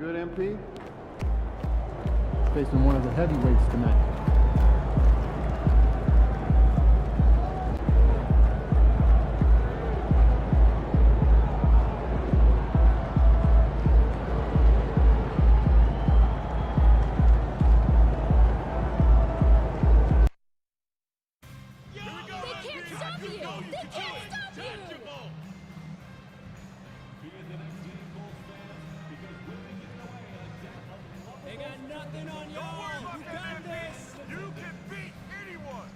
Good, MP? Facing one of the heavyweights tonight. They got nothing on y'all. You got this. You can beat anyone.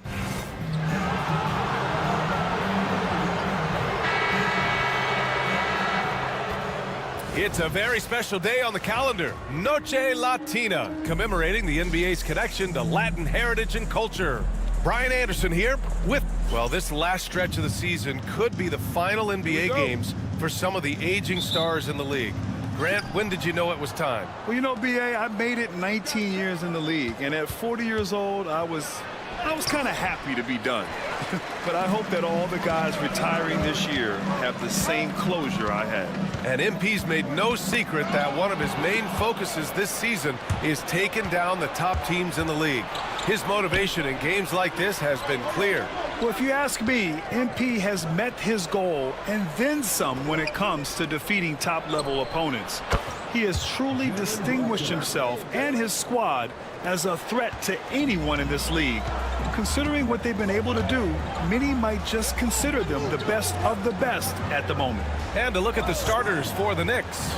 It's a very special day on the calendar, Noche Latina, commemorating the NBA's connection to Latin heritage and culture. Brian Anderson here with, well, this last stretch of the season could be the final NBA games for some of the aging stars in the league. Grant, when did you know it was time? Well, you know, B.A., I made it 19 years in the league, and at 40 years old, I was kind of happy to be done. But I hope that all the guys retiring this year have the same closure I had. And MP's made no secret that one of his main focuses this season is taking down the top teams in the league. His motivation in games like this has been clear. Well, if you ask me, MP has met his goal and then some when it comes to defeating top-level opponents. He has truly distinguished himself and his squad as a threat to anyone in this league. Considering what they've been able to do, many might just consider them the best of the best at the moment. And to look at the starters for the Knicks.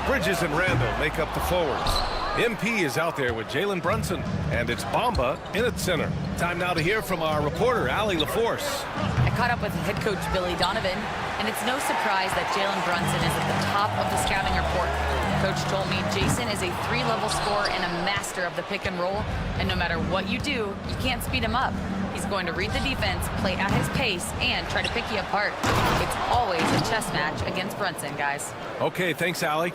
Bridges and Randall make up the forwards. MP is out there with Jalen Brunson, and it's Bamba in at center. Time now to hear from our reporter, Allie LaForce. I caught up with head coach Billy Donovan, and it's no surprise that Jalen Brunson is at the top of the scouting report. Coach told me Jason is a 3-level scorer and a master of the pick and roll, and no matter what you do, you can't speed him up. He's going to read the defense, play at his pace, and try to pick you apart. It's always a chess match against Brunson, guys. Okay, thanks, Allie.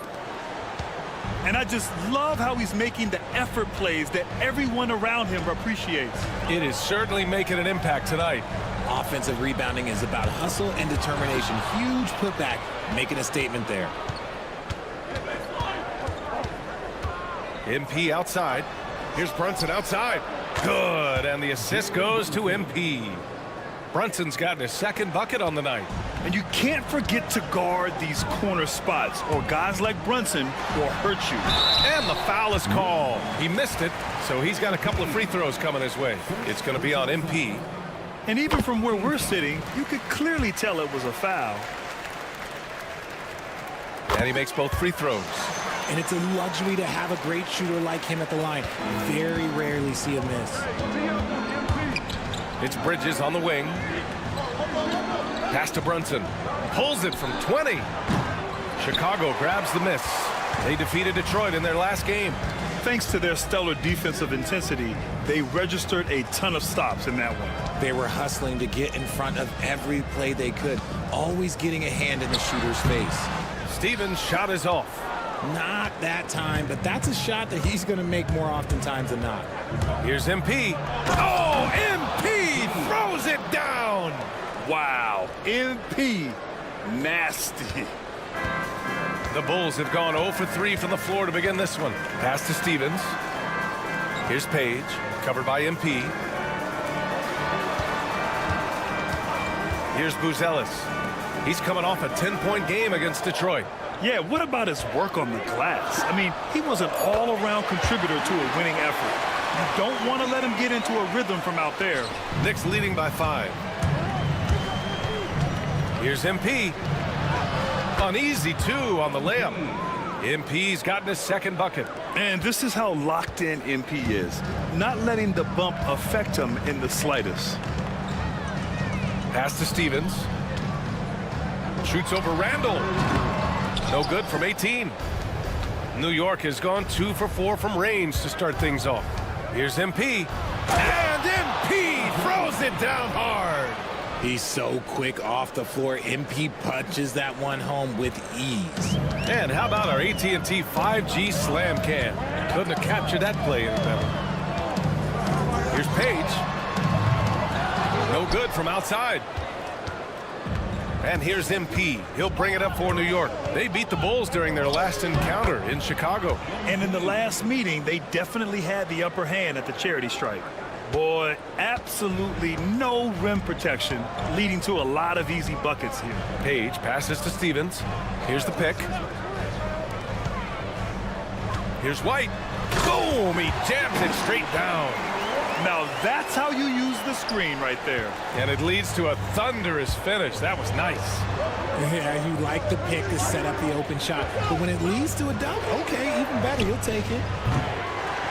And I just love how he's making the effort plays that everyone around him appreciates. It is certainly making an impact tonight. Offensive rebounding is about hustle and determination. Huge putback, making a statement there. MP outside. Here's Brunson outside. Good, and the assist goes to MP. Brunson's gotten his second bucket on the night. And you can't forget to guard these corner spots, or guys like Brunson will hurt you. And the foul is called. He missed it, so he's got a couple of free throws coming his way. It's going to be on MP. And even from where we're sitting, you could clearly tell it was a foul. And he makes both free throws. And it's a luxury to have a great shooter like him at the line. Very rarely see a miss. It's Bridges on the wing. Pass to Brunson. Pulls it from 20. Chicago grabs the miss. They defeated Detroit in their last game. Thanks to their stellar defensive intensity, they registered a ton of stops in that one. They were hustling to get in front of every play they could, always getting a hand in the shooter's face. Stevens' shot is off. Not that time, but that's a shot that he's going to make more oftentimes than not. Here's MP. Oh, MP throws it down. Wow, MP, nasty. The Bulls have gone 0 for 3 from the floor to begin this one. Pass to Stevens. Here's Page, covered by MP. Here's Buzelis. He's coming off a 10-point game against Detroit. Yeah, what about his work on the glass? I mean, he was an all-around contributor to a winning effort. You don't want to let him get into a rhythm from out there. Knicks leading by 5. Here's MP. An easy 2 on the layup. MP's gotten his second bucket. And this is how locked in MP is. Not letting the bump affect him in the slightest. Pass to Stevens. Shoots over Randall. No good from 18. New York has gone 2 for 4 from range to start things off. Here's MP. And MP throws it down hard. He's so quick off the floor. MP punches that one home with ease. And how about our AT&T 5G slam cam? Couldn't have captured that play any better. Here's Page. No good from outside. And here's MP. He'll bring it up for New York. They beat the Bulls during their last encounter in Chicago. And in the last meeting, they definitely had the upper hand at the charity stripe. Boy, absolutely no rim protection, leading to a lot of easy buckets here. Page passes to Stevens. Here's the pick. Here's White. Boom! He jams it straight down. Now that's how you use the screen right there. And it leads to a thunderous finish. That was nice. Yeah, you like the pick to set up the open shot. But when it leads to a dunk, okay, even better. You'll take it.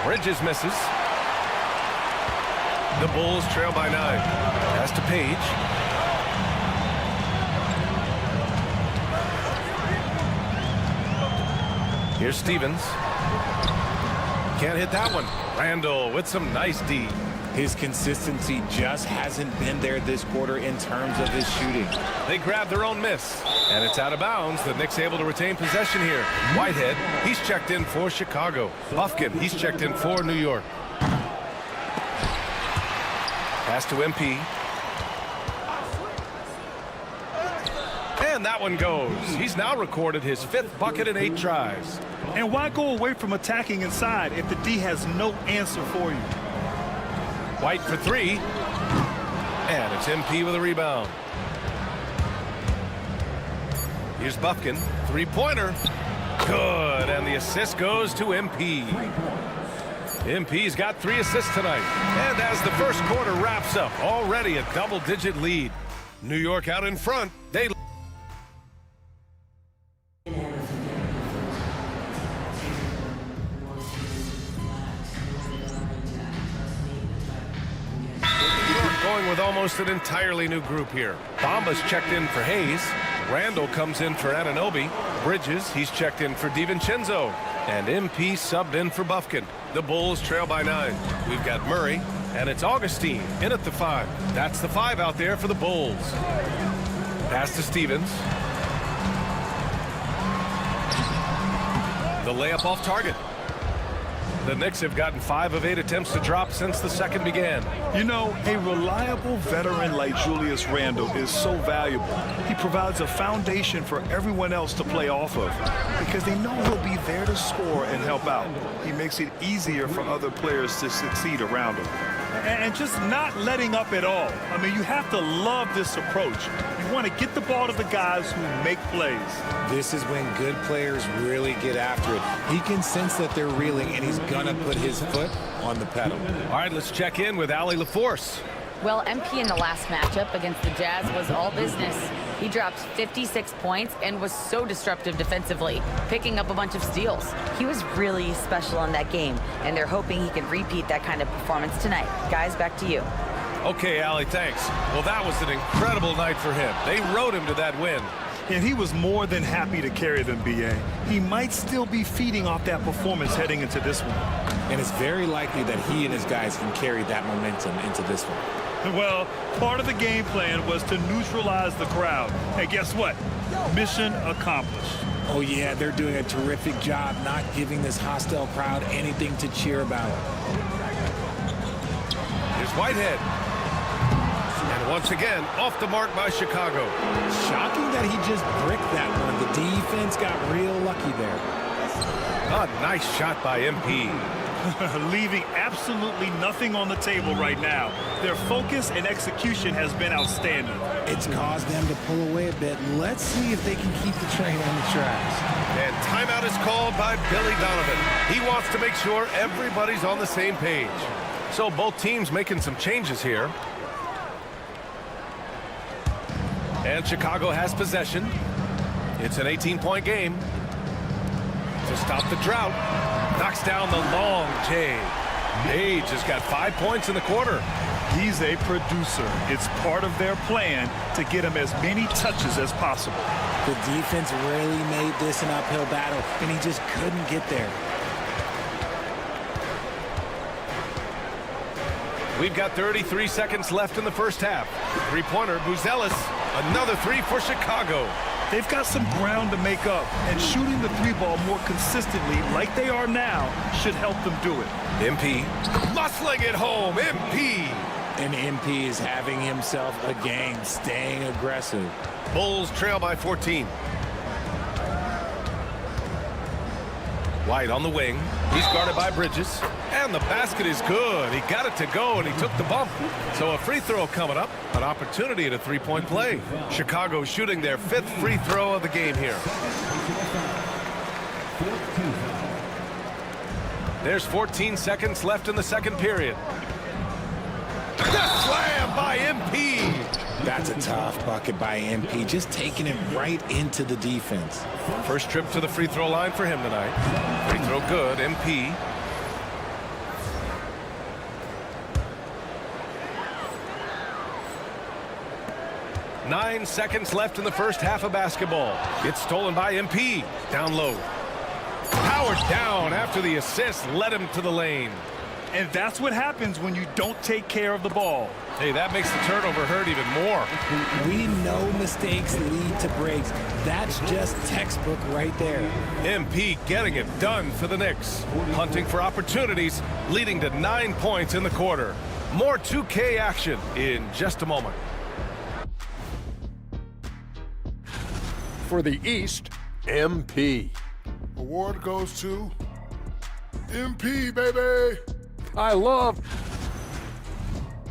Bridges misses. The Bulls trail by 9. Pass to Page. Here's Stevens. Can't hit that one. Randall with some nice D. His consistency just hasn't been there this quarter in terms of his shooting. They grab their own miss, and it's out of bounds. The Knicks able to retain possession here. Whitehead, he's checked in for Chicago. Bufkin, he's checked in for New York. Pass to MP. And that one goes. He's now recorded his 5th bucket in 8 tries. And why go away from attacking inside if the D has no answer for you? White for 3. And it's MP with a rebound. Here's Bufkin. 3-pointer. Good. And the assist goes to MP. MP's got 3 assists tonight. And as the first quarter wraps up, already a double-digit lead. New York out in front. They going with almost an entirely new group here. Bamba's checked in for Hayes. Randall comes in for Anunoby. Bridges, he's checked in for DiVincenzo. And MP subbed in for Bufkin. The Bulls trail by 9. We've got Murray, and it's Augustine in at the 5. That's the 5 out there for the Bulls. Pass to Stevens. The layup off target. The Knicks have gotten 5 of 8 attempts to drop since the second began. You know, a reliable veteran like Julius Randle is so valuable. He provides a foundation for everyone else to play off of because they know he'll be there to score and help out. He makes it easier for other players to succeed around him. And just not letting up at all. I mean, you have to love this approach. You want to get the ball to the guys who make plays. This is when good players really get after it. He can sense that they're reeling, and he's going to put his foot on the pedal. All right, let's check in with Allie LaForce. Well, MP in the last matchup against the Jazz was all business. He dropped 56 points and was so disruptive defensively, picking up a bunch of steals. He was really special in that game, and they're hoping he can repeat that kind of performance tonight. Guys, back to you. Okay, Allie, thanks. Well, that was an incredible night for him. They rode him to that win. And he was more than happy to carry them, B.A. He might still be feeding off that performance heading into this one. And it's very likely that he and his guys can carry that momentum into this one. Well, part of the game plan was to neutralize the crowd. And guess what? Mission accomplished. Oh, yeah, they're doing a terrific job not giving this hostile crowd anything to cheer about. Here's Whitehead. And once again, off the mark by Chicago. Shocking that he just bricked that one. The defense got real lucky there. A nice shot by MP. Leaving absolutely nothing on the table right now. Their focus and execution has been outstanding. It's caused them to pull away a bit. Let's see if they can keep the train on the tracks. And timeout is called by Billy Donovan. He wants to make sure everybody's on the same page. So both teams making some changes here. And Chicago has possession. It's an 18-point game. To stop the drought, knocks down the long J. Page has got 5 points in the quarter. He's a producer. It's part of their plan to get him as many touches as possible. The defense really made this an uphill battle, and he just couldn't get there. We've got 33 seconds left in the first half. Three-pointer, Buzelis. Another 3 for Chicago. They've got some ground to make up, and shooting the 3-ball more consistently like they are now should help them do it. MP muscling it home. MP. And MP is having himself a game, staying aggressive. Bulls trail by 14. White on the wing. He's guarded by Bridges. And the basket is good. He got it to go, and he took the bump. So a free throw coming up. An opportunity at a three-point play. Chicago shooting their 5th free throw of the game here. There's 14 seconds left in the second period. The slam by MP. That's a tough bucket by MP, just taking it right into the defense. First trip to the free throw line for him tonight. Free throw good, MP. Nine seconds left in the first half of basketball. It's stolen by MP. Down low. Powered down after the assist led him to the lane. And that's what happens when you don't take care of the ball. Hey, that makes the turnover hurt even more. We know mistakes lead to breaks. That's just textbook right there. MP getting it done for the Knicks. Hunting for opportunities, leading to 9 points in the quarter. More 2K action in just a moment. For the East, MP. Award goes to MP, baby. I love.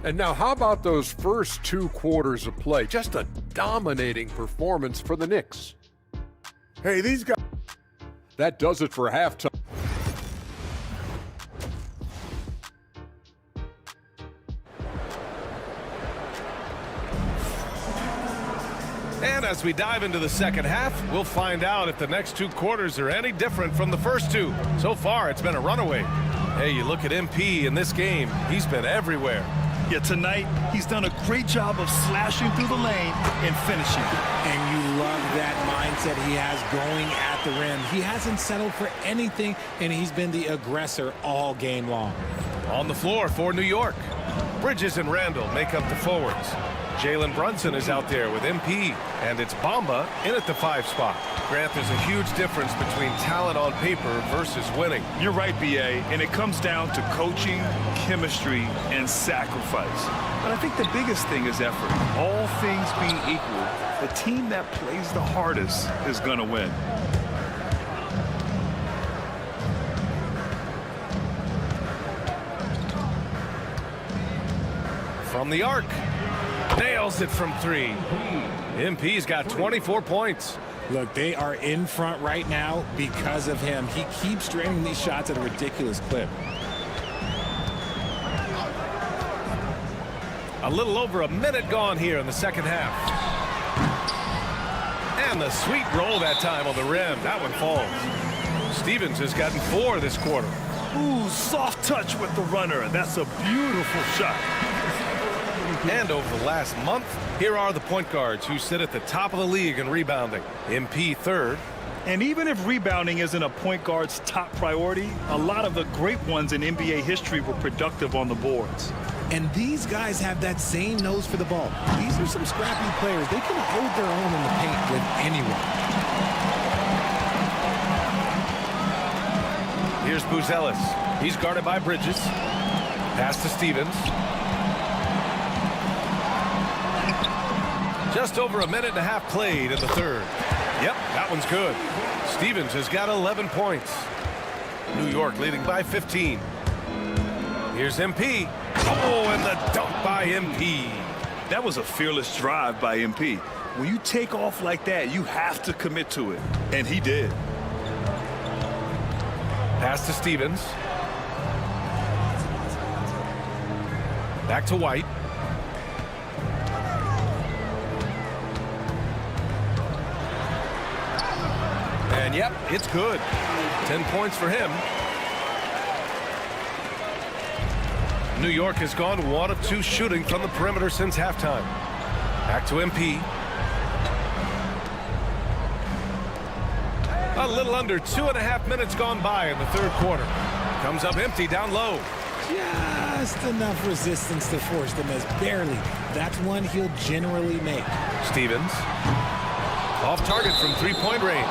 And now how about those first 2 quarters of play? Just a dominating performance for the Knicks. Hey, these guys. That does it for halftime. And as we dive into the second half, we'll find out if the next 2 quarters are any different from the first 2. So far, it's been a runaway. Hey, you look at MP in this game, he's been everywhere. Yeah, tonight, he's done a great job of slashing through the lane and finishing. And you love that mindset he has going at the rim. He hasn't settled for anything, and he's been the aggressor all game long. On the floor for New York, Bridges and Randall make up the forwards. Jalen Brunson is out there with MP, and it's Bamba in at the 5 spot. Grant, there's a huge difference between talent on paper versus winning. You're right, BA, and it comes down to coaching, chemistry, and sacrifice. But I think the biggest thing is effort. All things being equal, the team that plays the hardest is going to win. From the arc. Nails it from 3. MP's got 24 points. Look, they are in front right now because of him. He keeps draining these shots at a ridiculous clip. A little over a minute gone here in the second half. And the sweet roll that time on the rim. That one falls. Stevens has gotten 4 this quarter. Ooh, soft touch with the runner. That's a beautiful shot. And over the last month, here are the point guards who sit at the top of the league in rebounding. MP 3rd. And even if rebounding isn't a point guard's top priority, a lot of the great ones in NBA history were productive on the boards. And these guys have that same nose for the ball. These are some scrappy players. They can hold their own in the paint with anyone. Here's Buzelis. He's guarded by Bridges. Pass to Stevens. Just over a minute and a half played in the 3rd. Yep, that one's good. Stevens has got 11 points. New York leading by 15. Here's MP. Oh, and the dunk by MP. That was a fearless drive by MP. When you take off like that, you have to commit to it. And he did. Pass to Stevens. Back to White. And yep, it's good. 10 points for him. New York has gone 1 of 2 shooting from the perimeter since halftime. Back to MP. A little under 2.5 minutes gone by in the 3rd quarter. Comes up empty down low. Just enough resistance to force the miss. Barely. That's one he'll generally make. Stevens. Off target from 3-point range.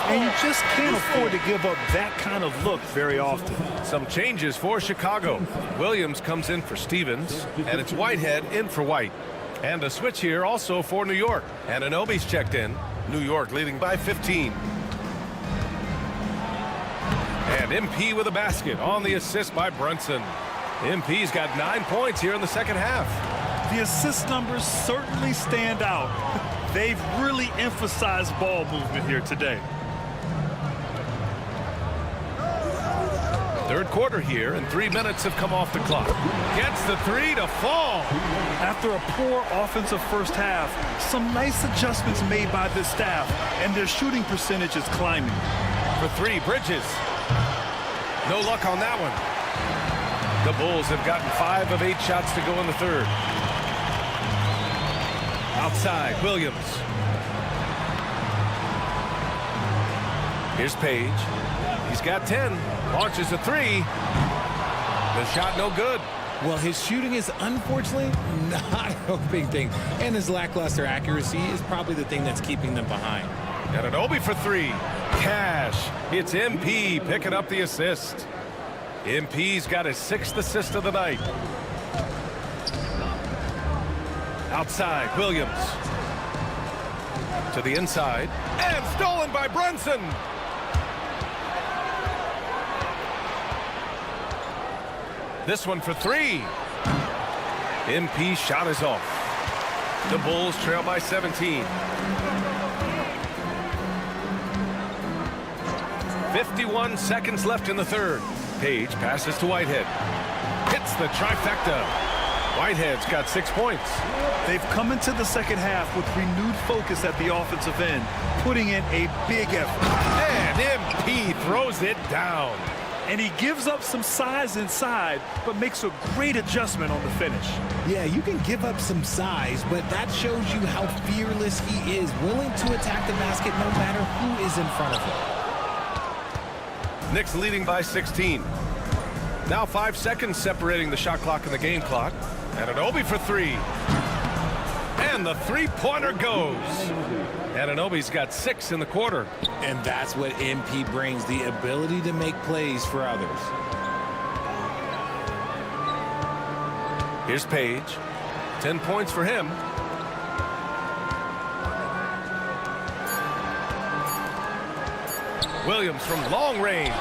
And you just can't afford to give up that kind of look very often. Some changes for Chicago. Williams comes in for Stevens, and it's Whitehead in for White. And a switch here also for New York. And Anunoby's checked in. New York leading by 15. And MP with a basket on the assist by Brunson. MP's got 9 points here in the second half. The assist numbers certainly stand out. They've really emphasized ball movement here today. Third quarter here, and 3 minutes have come off the clock. Gets the three to fall. After a poor offensive first half, some nice adjustments made by this staff, and their shooting percentage is climbing. For three, Bridges. No luck on that one. The Bulls have gotten 5 of 8 shots to go in the third. Outside, Williams. Here's Page. He's got 10. Launches a three. The shot no good. Well, his shooting is unfortunately not a big thing. And his lackluster accuracy is probably the thing that's keeping them behind. Anunoby for three. Cash. It's MP picking up the assist. MP's got his 6th assist of the night. Outside, Williams. To the inside. And stolen by Brunson. This one for three. MP shot is off. The Bulls trail by 17. 51 seconds left in the third. Page passes to Whitehead. Hits the trifecta. Whitehead's got 6 points. They've come into the second half with renewed focus at the offensive end, putting in a big effort. And MP throws it down. And he gives up some size inside, but makes a great adjustment on the finish. Yeah, you can give up some size, but that shows you how fearless he is, willing to attack the basket no matter who is in front of him. Knicks leading by 16. Now 5 seconds separating the shot clock and the game clock. And Anunoby for three. And the three-pointer goes. And Anunoby's got 6 in the quarter. And that's what MP brings, the ability to make plays for others. Here's Page. 10 points for him. Williams from long range.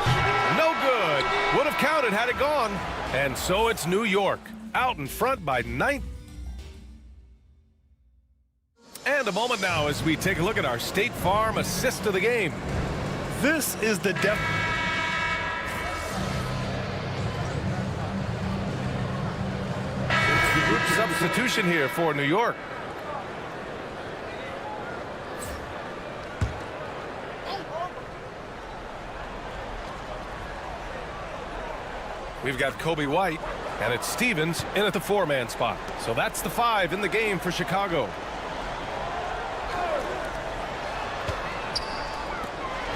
No good. Would have counted had it gone. And so it's New York out in front by 9. And a moment now as we take a look at our State Farm assist of the game. This is the depth. Substitution here for New York. We've got Kobe White, and it's Stevens in at the 4-man spot. So that's the 5 in the game for Chicago.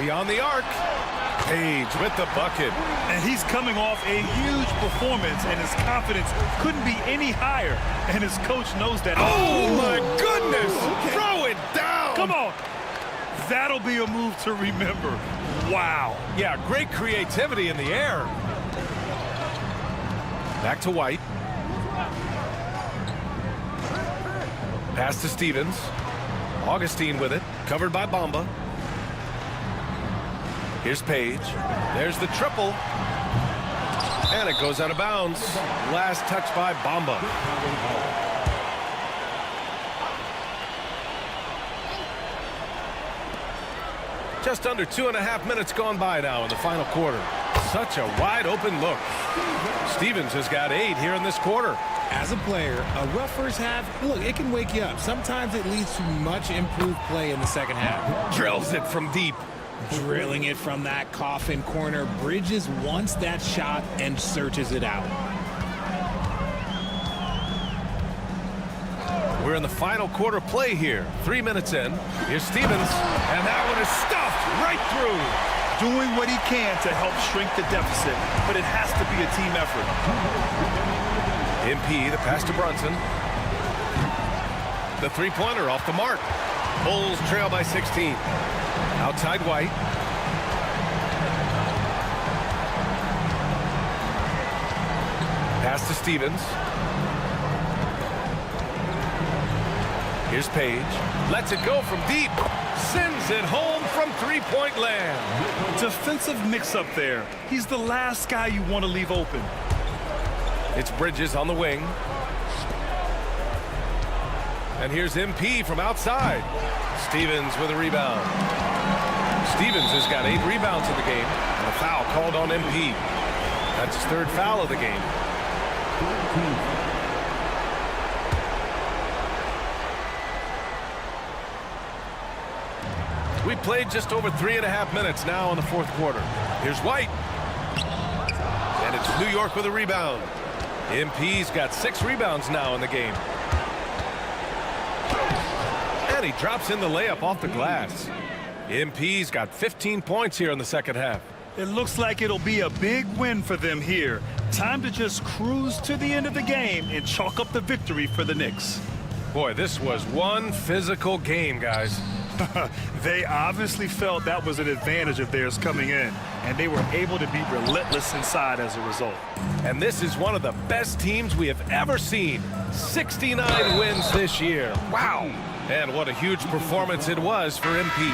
Beyond the arc. Page with the bucket. And he's coming off a huge performance, and his confidence couldn't be any higher. And his coach knows that. Oh, my goodness. Okay. Throw it down. Come on. That'll be a move to remember. Wow. Yeah, great creativity in the air. Back to White. Pass to Stevens. Augustine with it. Covered by Bamba. Here's Page. There's the triple. And it goes out of bounds. Last touch by Bamba. Just under 2.5 minutes gone by now in the final quarter. Such a wide open look. Stevens has got 8 here in this quarter. As a player, a rough first half, look, it can wake you up. Sometimes it leads to much improved play in the second half. Drills it from deep. Drilling it from that coffin corner. Bridges wants that shot and searches it out. We're in the final quarter play here. 3 minutes in. Here's Stevens. And that one is stuffed right through. Doing what he can to help shrink the deficit, but it has to be a team effort. MP, the pass to Brunson. The three-pointer off the mark. Bulls trail by 16. Outside White. Pass to Stevens. Here's Page. Lets it go from deep. Sends it home from three-point land. Defensive mix-up there. He's the last guy you want to leave open. It's Bridges on the wing. And here's MP from outside. Stevens with a rebound. Stevens has got 8 rebounds in the game. And a foul called on MP. That's his 3rd foul of the game. We played just over 3.5 minutes now in the 4th quarter. Here's White. And it's New York with a rebound. MP's got 6 rebounds now in the game. And he drops in the layup off the glass. MP's got 15 points here in the 2nd half. It looks like it'll be a big win for them here. Time to just cruise to the end of the game and chalk up the victory for the Knicks. Boy, this was one physical game, guys. They obviously felt that was an advantage of theirs coming in, and they were able to be relentless inside as a result. And this is one of the best teams we have ever seen. 69 wins this year. Wow. And what a huge performance it was for MP.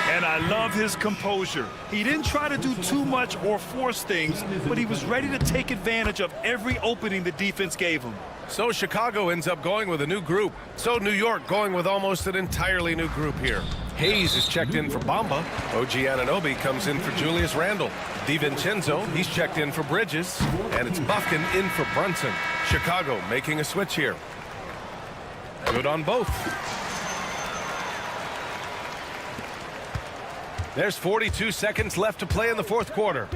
And I love his composure. He didn't try to do too much or force things, but he was ready to take advantage of every opening the defense gave him. So Chicago ends up going with a new group. So New York going with almost an entirely new group here. Hayes is checked in for Bamba. OG Anunoby comes in for Julius Randle. DiVincenzo, he's checked in for Bridges. And it's Buffkin in for Brunson. Chicago making a switch here. Good on both. There's 42 seconds left to play in the 4th quarter.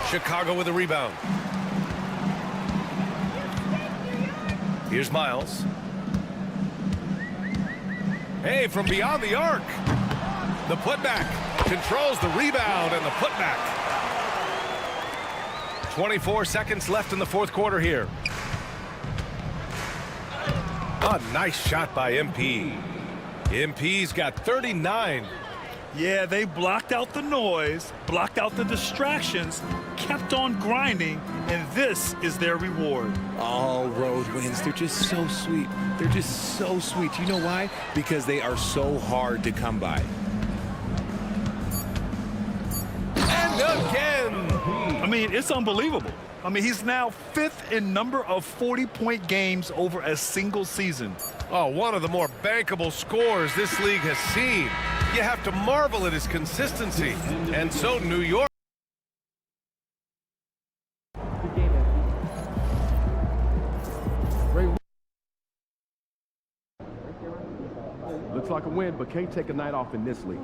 Chicago with a rebound. Here's Miles. Hey, from beyond the arc. The putback. Controls the rebound and the putback. 24 seconds left in the 4th quarter here. A nice shot by MP. MP's got 39. Yeah, they blocked out the noise, blocked out the distractions, kept on grinding, and this is their reward. All road wins. They're just so sweet. They're just so sweet. You know why? Because they are so hard to come by. And again. I mean, it's unbelievable. I mean, he's now 5th in number of 40-point games over a single season. Oh, one of the more bankable scores this league has seen. You have to marvel at his consistency. And so New York. Looks like a win, but can't take a night off in this league.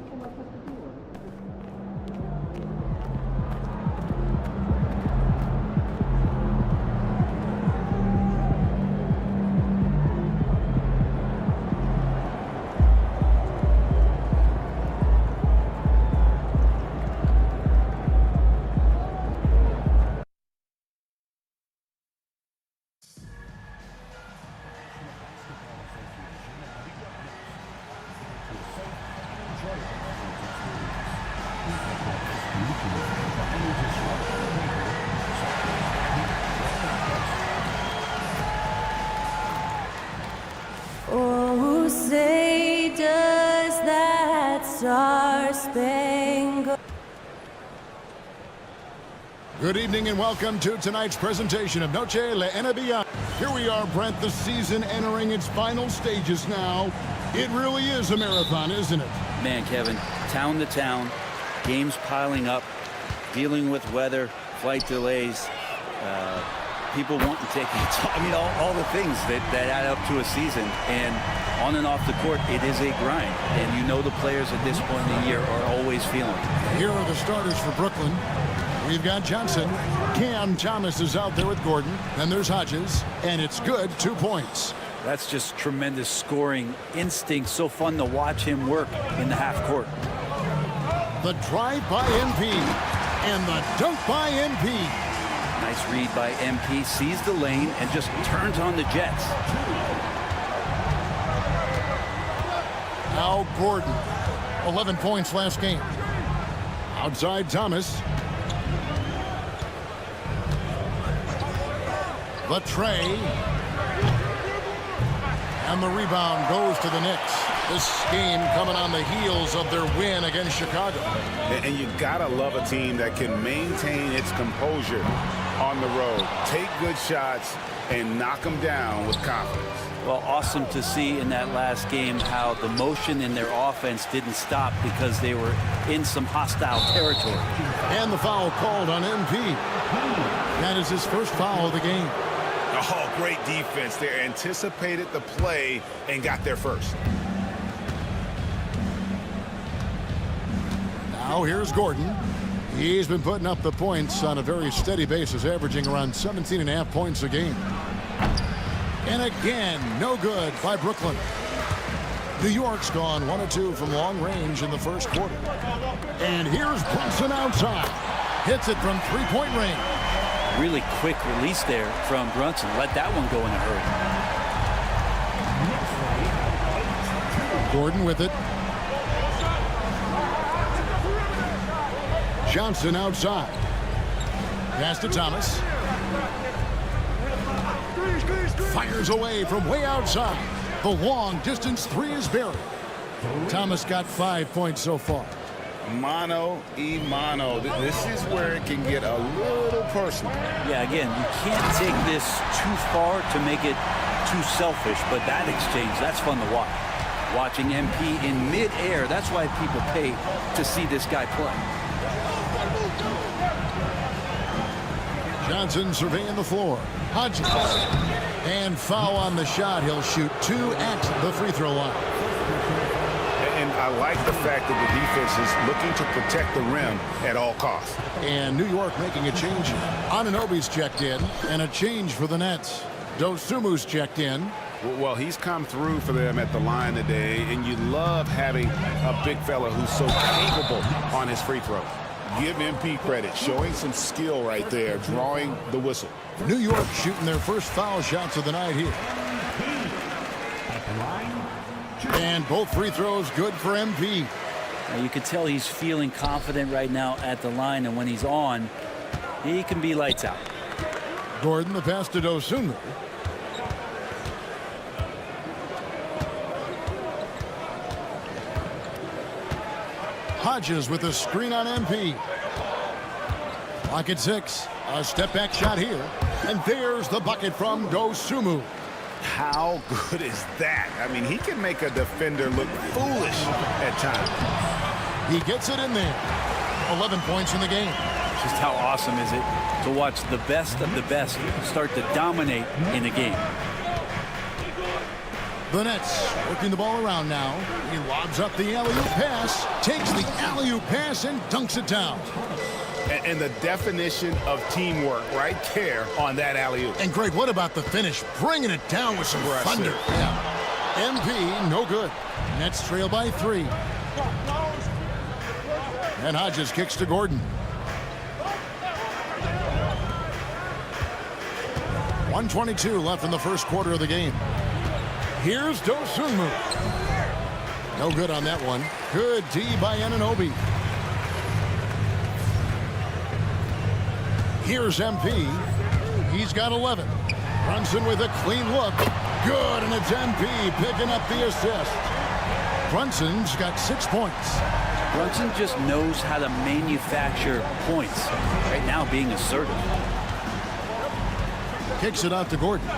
Oh, say does that star-spangled... Good evening and welcome to tonight's presentation of Noche La NBA. Here we are, Brent, the season entering its final stages now. It really is a marathon, isn't it? Man, Kevin, town to town, games piling up, dealing with weather, flight delays, people wanting tickets. I mean, all the things that add up to a season. And on and off the court, it is a grind. And you know the players at this point in the year are always feeling it. Here are the starters for Brooklyn. We've got Johnson. Cam Thomas is out there with Gordon. Then there's Hodges. And it's good, 2 points. That's just tremendous scoring instinct. So fun to watch him work in the half court. The drive by MP. And the dunk by MP. Nice read by MP. Sees the lane and just turns on the Jets. Now Gordon, 11 points last game. Outside Thomas. The tray. And the rebound goes to the Knicks. This game coming on the heels of their win against Chicago. And you gotta love a team that can maintain its composure on the road. Take good shots and knock them down with confidence. Well, awesome to see in that last game how the motion in their offense didn't stop because they were in some hostile territory. And the foul called on MP. That is his first foul of the game. Oh, great defense. They anticipated the play and got there first. Now here's Gordon. He's been putting up the points on a very steady basis, averaging around 17.5 points a game. And again, no good by Brooklyn. New York's gone 1 of 2 from long range in the first quarter. And here's Brunson outside. Hits it from three-point range. Really quick release there from Brunson. Let that one go in a hurry. Gordon with it. Johnson outside. Pass to Thomas. Fires away from way outside. The long distance three is buried. Thomas got 5 points so far. Mano y mano. This is where it can get a little personal. Yeah, again, you can't take this too far to make it too selfish, but that exchange, that's fun to watch. Watching MP in mid-air, that's why people pay to see this guy play. Johnson surveying the floor. Hodges. And foul on the shot. He'll shoot 2 at the free throw line. And I like the fact that the defense is looking to protect the rim at all costs. And New York making a change. Anunoby's checked in. And a change for the Nets. Dosumu's checked in. Well, he's come through for them at the line today. And you love having a big fella who's so capable on his free throw. Give MP credit, showing some skill right there, drawing the whistle. New York shooting their first foul shots of the night here. And both free throws good for MP. Now you can tell he's feeling confident right now at the line, and when he's on, he can be lights out. Gordon, the pass to Dosunmu. Hodges with a screen on MP. Lock at 6. A step back shot here. And there's the bucket from Dosunmu. How good is that? I mean, he can make a defender look foolish at times. He gets it in there. 11 points in the game. Just how awesome is it to watch the best of the best start to dominate in a game. The Nets working the ball around now. He lobs up the alley-oop pass, takes the alley-oop pass, and dunks it down. And the definition of teamwork right there on that alley-oop. And Greg, what about the finish? Bringing it down with some thunder. Yeah. MP, no good. Nets trail by 3. And Hodges kicks to Gordon. 1:22 left in the first quarter of the game. Here's Dosunmu. No good on that one. Good D by Anunoby. Here's MP. He's got 11. Brunson with a clean look. Good, and it's MP picking up the assist. Brunson's got 6 points. Brunson just knows how to manufacture points. Right now being assertive. Kicks it out to Gordon.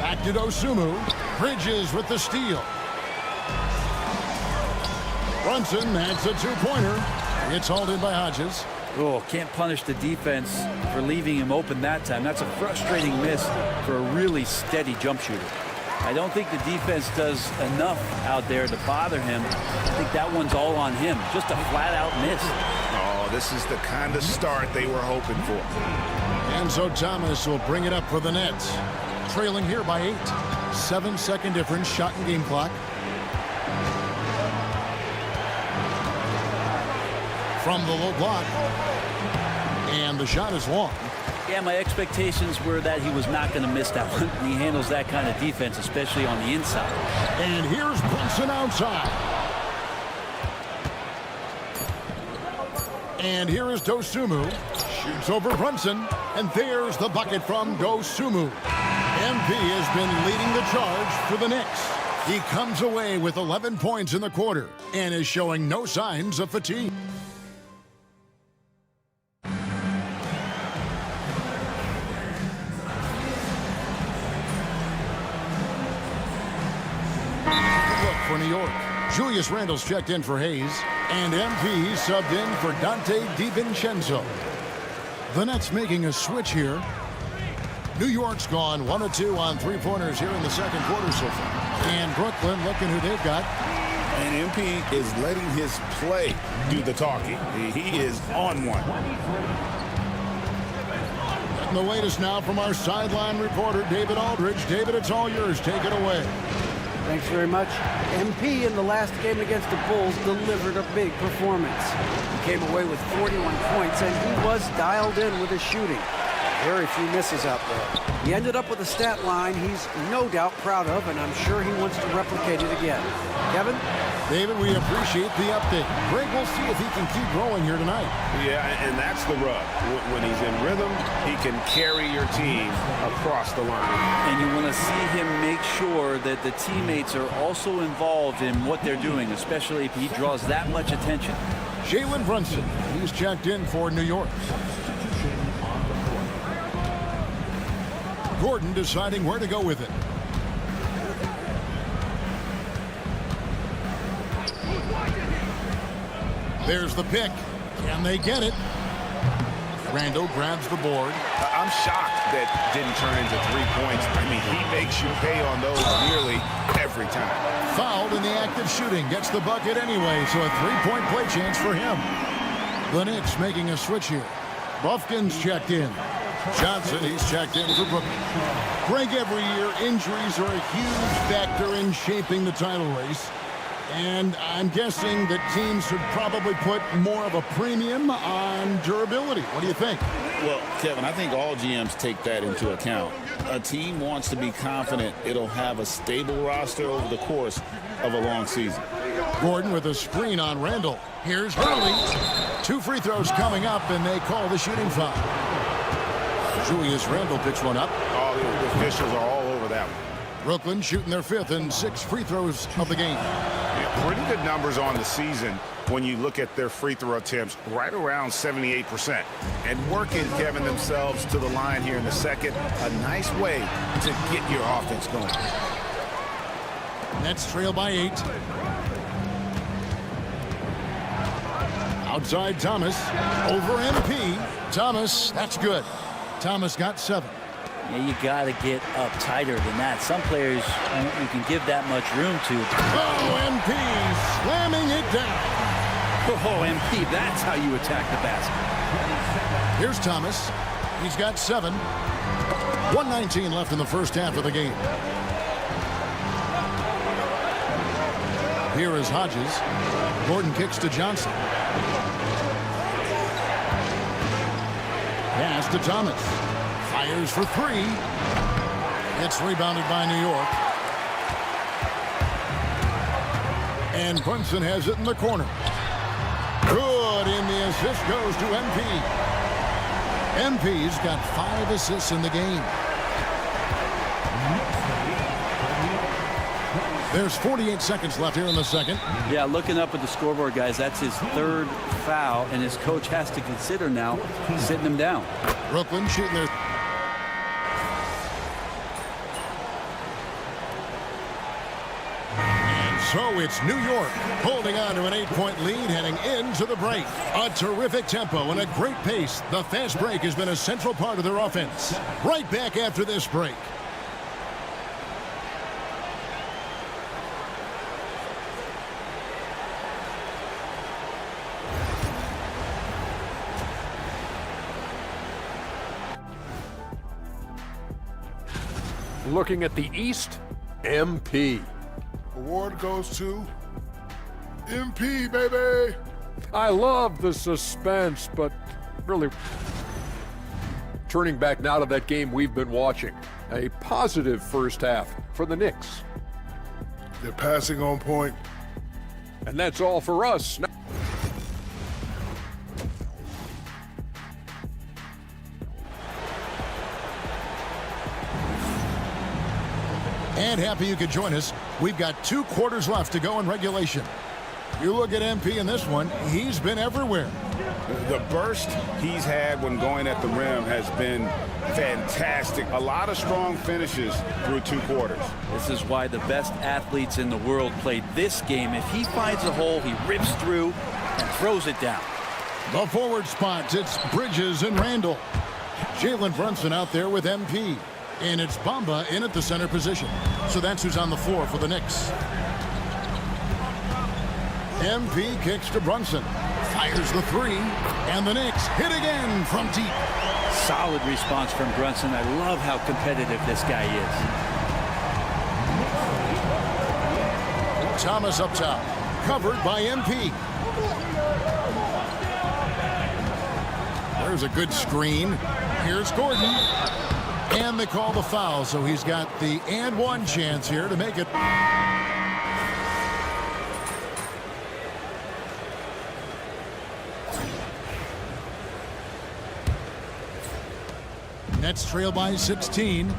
Back to Dosunmu. Bridges with the steal. Brunson adds a 2-pointer. It's hauled in by Hodges. Oh, can't punish the defense for leaving him open that time. That's a frustrating miss for a really steady jump shooter. I don't think the defense does enough out there to bother him. I think that one's all on him. Just a flat-out miss. Oh, this is the kind of start they were hoping for. And so Thomas will bring it up for the Nets. Trailing here by 8. 7-second difference, shot and game clock. From the low block. And the shot is long. Yeah, my expectations were that he was not going to miss that one. He handles that kind of defense, especially on the inside. And here's Brunson outside. And here is Dosunmu. Shoots over Brunson. And there's the bucket from Dosunmu. MP has been leading the charge for the Knicks. He comes away with 11 points in the quarter and is showing no signs of fatigue. Look for New York. Julius Randle's checked in for Hayes, and MP subbed in for Dante DiVincenzo. The Nets making a switch here. New York's gone 1 of 2 on three-pointers here in the second quarter so far. And Brooklyn looking who they've got. And MP is letting his play do the talking. He is on one. Getting the latest now from our sideline reporter, David Aldridge. David, it's all yours. Take it away. Thanks very much. MP in the last game against the Bulls delivered a big performance. He came away with 41 points, and he was dialed in with his shooting. Very few misses out there. He ended up with a stat line he's no doubt proud of, and I'm sure he wants to replicate it again. Kevin? David, we appreciate the update. Greg, we'll see if he can keep growing here tonight. Yeah, and that's the rub. When he's in rhythm, he can carry your team across the line. And you want to see him make sure that the teammates are also involved in what they're doing, especially if he draws that much attention. Jalen Brunson, he's checked in for New York. Gordon deciding where to go with it. There's the pick. Can they get it? Randle grabs the board. I'm shocked that didn't turn into 3 points. I mean, he makes you pay on those nearly every time. Fouled in the act of shooting. Gets the bucket anyway, so a three-point play chance for him. The Knicks making a switch here. Buffkin's checked in. Johnson, he's checked in for Brooklyn. Greg, every year, injuries are a huge factor in shaping the title race. And I'm guessing that teams should probably put more of a premium on durability. What do you think? Well, Kevin, I think all GMs take that into account. A team wants to be confident it'll have a stable roster over the course of a long season. Gordon with a screen on Randle. Here's Hurley. 2 free throws coming up, and they call the shooting foul. Julius Randle picks one up. Oh, the officials are all over that one. Brooklyn shooting their 5th and 6th free throws of the game. Yeah, pretty good numbers on the season when you look at their free throw attempts, right around 78%. And working, Kevin, themselves to the line here in the second. A nice way to get your offense going. Nets trail by 8. Outside Thomas. Over MP. Thomas, that's good. Thomas got 7. Yeah, you got to get up tighter than that. Some players you can give that much room to. Oh, MP slamming it down. Oh, MP, that's how you attack the basket. Here's Thomas. He's got 7. 1:19 left in the first half of the game. Here is Hodges. Gordon kicks to Johnson. Pass to Thomas. Fires for 3. It's rebounded by New York. And Brunson has it in the corner. Good, and the assist goes to MP. MP's got 5 assists in the game. There's 48 seconds left here in the second. Yeah, looking up at the scoreboard, guys, that's his 3rd foul, and his coach has to consider now sitting him down. Brooklyn shooting their... So it's New York holding on to an 8-point lead heading into the break. A terrific tempo and a great pace. The fast break has been a central part of their offense. Right back after this break. Looking at the East, MP. Award goes to MP, baby. I love the suspense, but really, Turning back now to that game we've been watching. A positive first half for the Knicks. They're passing on point. And that's all for us. And happy you could join us. We've got 2 quarters left to go in regulation. You look at MP in this one, he's been everywhere. The burst he's had when going at the rim has been fantastic. A lot of strong finishes through 2 quarters. This is why the best athletes in the world play this game. If he finds a hole, he rips through and throws it down. The forward spots, it's Bridges and Randall. Jalen Brunson out there with MP. And it's Bamba in at the center position. So that's who's on the floor for the Knicks. MP kicks to Brunson. Fires the 3. And the Knicks hit again from deep. Solid response from Brunson. I love how competitive this guy is. Thomas up top. Covered by MP. There's a good screen. Here's Gordon. And they call the foul, so he's got the and one chance here to make it. Nets trail by 16.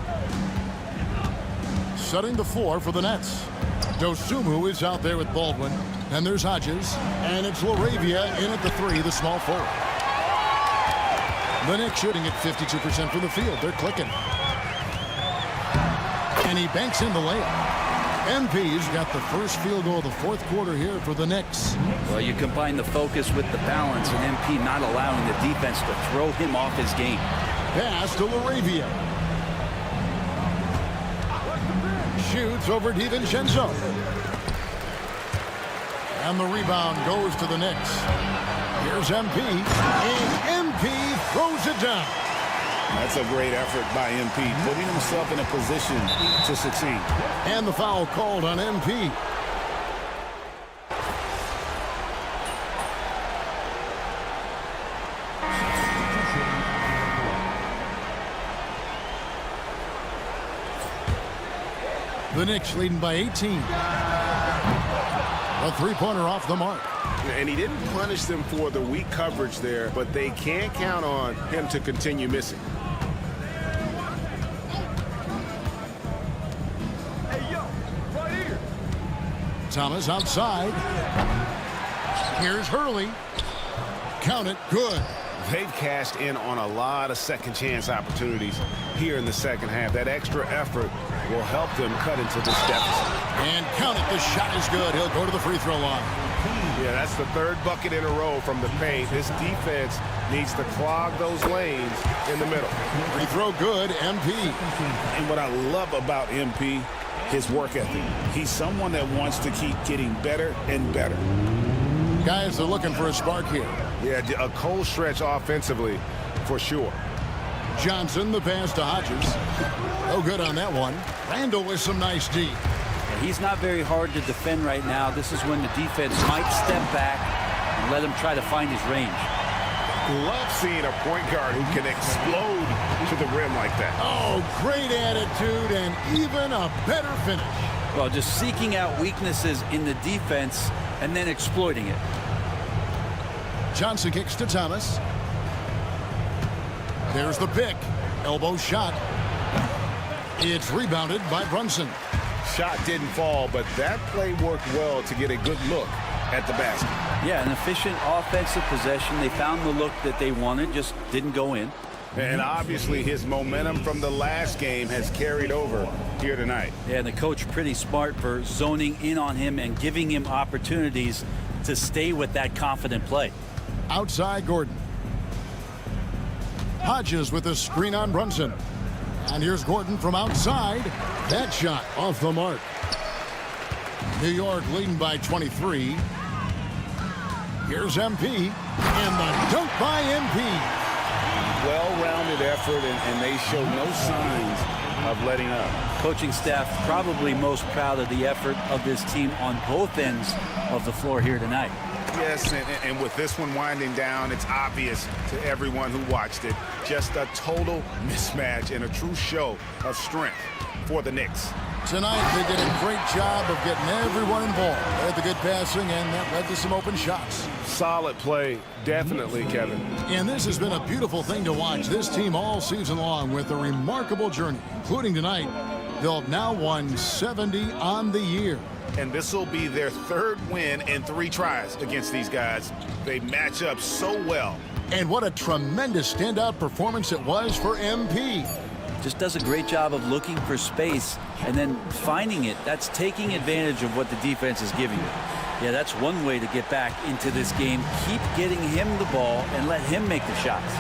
Setting the floor for the Nets. Dosumu is out there with Baldwin. And there's Hodges. And it's LaRavia in at the 3, the small forward. The Knicks shooting at 52% from the field. They're clicking. And he banks in the layup. MP's got the first field goal of the 4th quarter here for the Knicks. Well, you combine the focus with the balance, and MP not allowing the defense to throw him off his game. Pass to LaRavia. Shoots over DiVincenzo. And the rebound goes to the Knicks. Here's MP. And MP throws it down. That's a great effort by MP, putting himself in a position to succeed. And the foul called on MP. The Knicks leading by 18. A 3-pointer off the mark. And he didn't punish them for the weak coverage there, but they can't count on him to continue missing. Hey, yo, right here. Thomas outside. Here's Hurley. Count it. Good. They've cashed in on a lot of second chance opportunities here in the second half. That extra effort will help them cut into this deficit. And count it. The shot is good. He'll go to the free throw line. Yeah, that's the 3rd bucket in a row from the paint. This defense needs to clog those lanes in the middle. Free throw good. MP. And what I love about MP, his work ethic. He's someone that wants to keep getting better and better. Guys are looking for a spark here. Yeah, a cold stretch offensively for sure. Johnson, the pass to Hodges. No good on that one. Randall with some nice D. He's not very hard to defend right now. This is when the defense might step back and let him try to find his range. Love seeing a point guard who can explode to the rim like that. Oh, great attitude and even a better finish. Well, just seeking out weaknesses in the defense and then exploiting it. Johnson kicks to Thomas. There's the pick. Elbow shot. It's rebounded by Brunson. Shot didn't fall, but that play worked well to get a good look at the basket. Yeah, an efficient offensive possession. They found the look that they wanted, just didn't go in. And obviously his momentum from the last game has carried over here tonight. Yeah, and the coach pretty smart for zoning in on him and giving him opportunities to stay with that confident play. Outside Gordon. Hodges with a screen on Brunson. And here's Gordon from outside. That shot off the mark. New York leading by 23. Here's MP. And the dunk by MP. Well-rounded effort, and they show no signs of letting up. Coaching staff probably most proud of the effort of this team on both ends of the floor here tonight. Yes, and with this one winding down, it's obvious to everyone who watched it. Just a total mismatch and a true show of strength for the Knicks. Tonight, they did a great job of getting everyone involved. They had the good passing, and that led to some open shots. Solid play, definitely, Kevin. And this has been a beautiful thing to watch. This team all season long with a remarkable journey, including tonight. They'll have now won 70 on the year. And this will be their third win in 3 tries against these guys. They match up so well. And what a tremendous standout performance it was for MP. Just does a great job of looking for space and then finding it. That's taking advantage of what the defense is giving you. Yeah, that's one way to get back into this game. Keep getting him the ball and let him make the shots.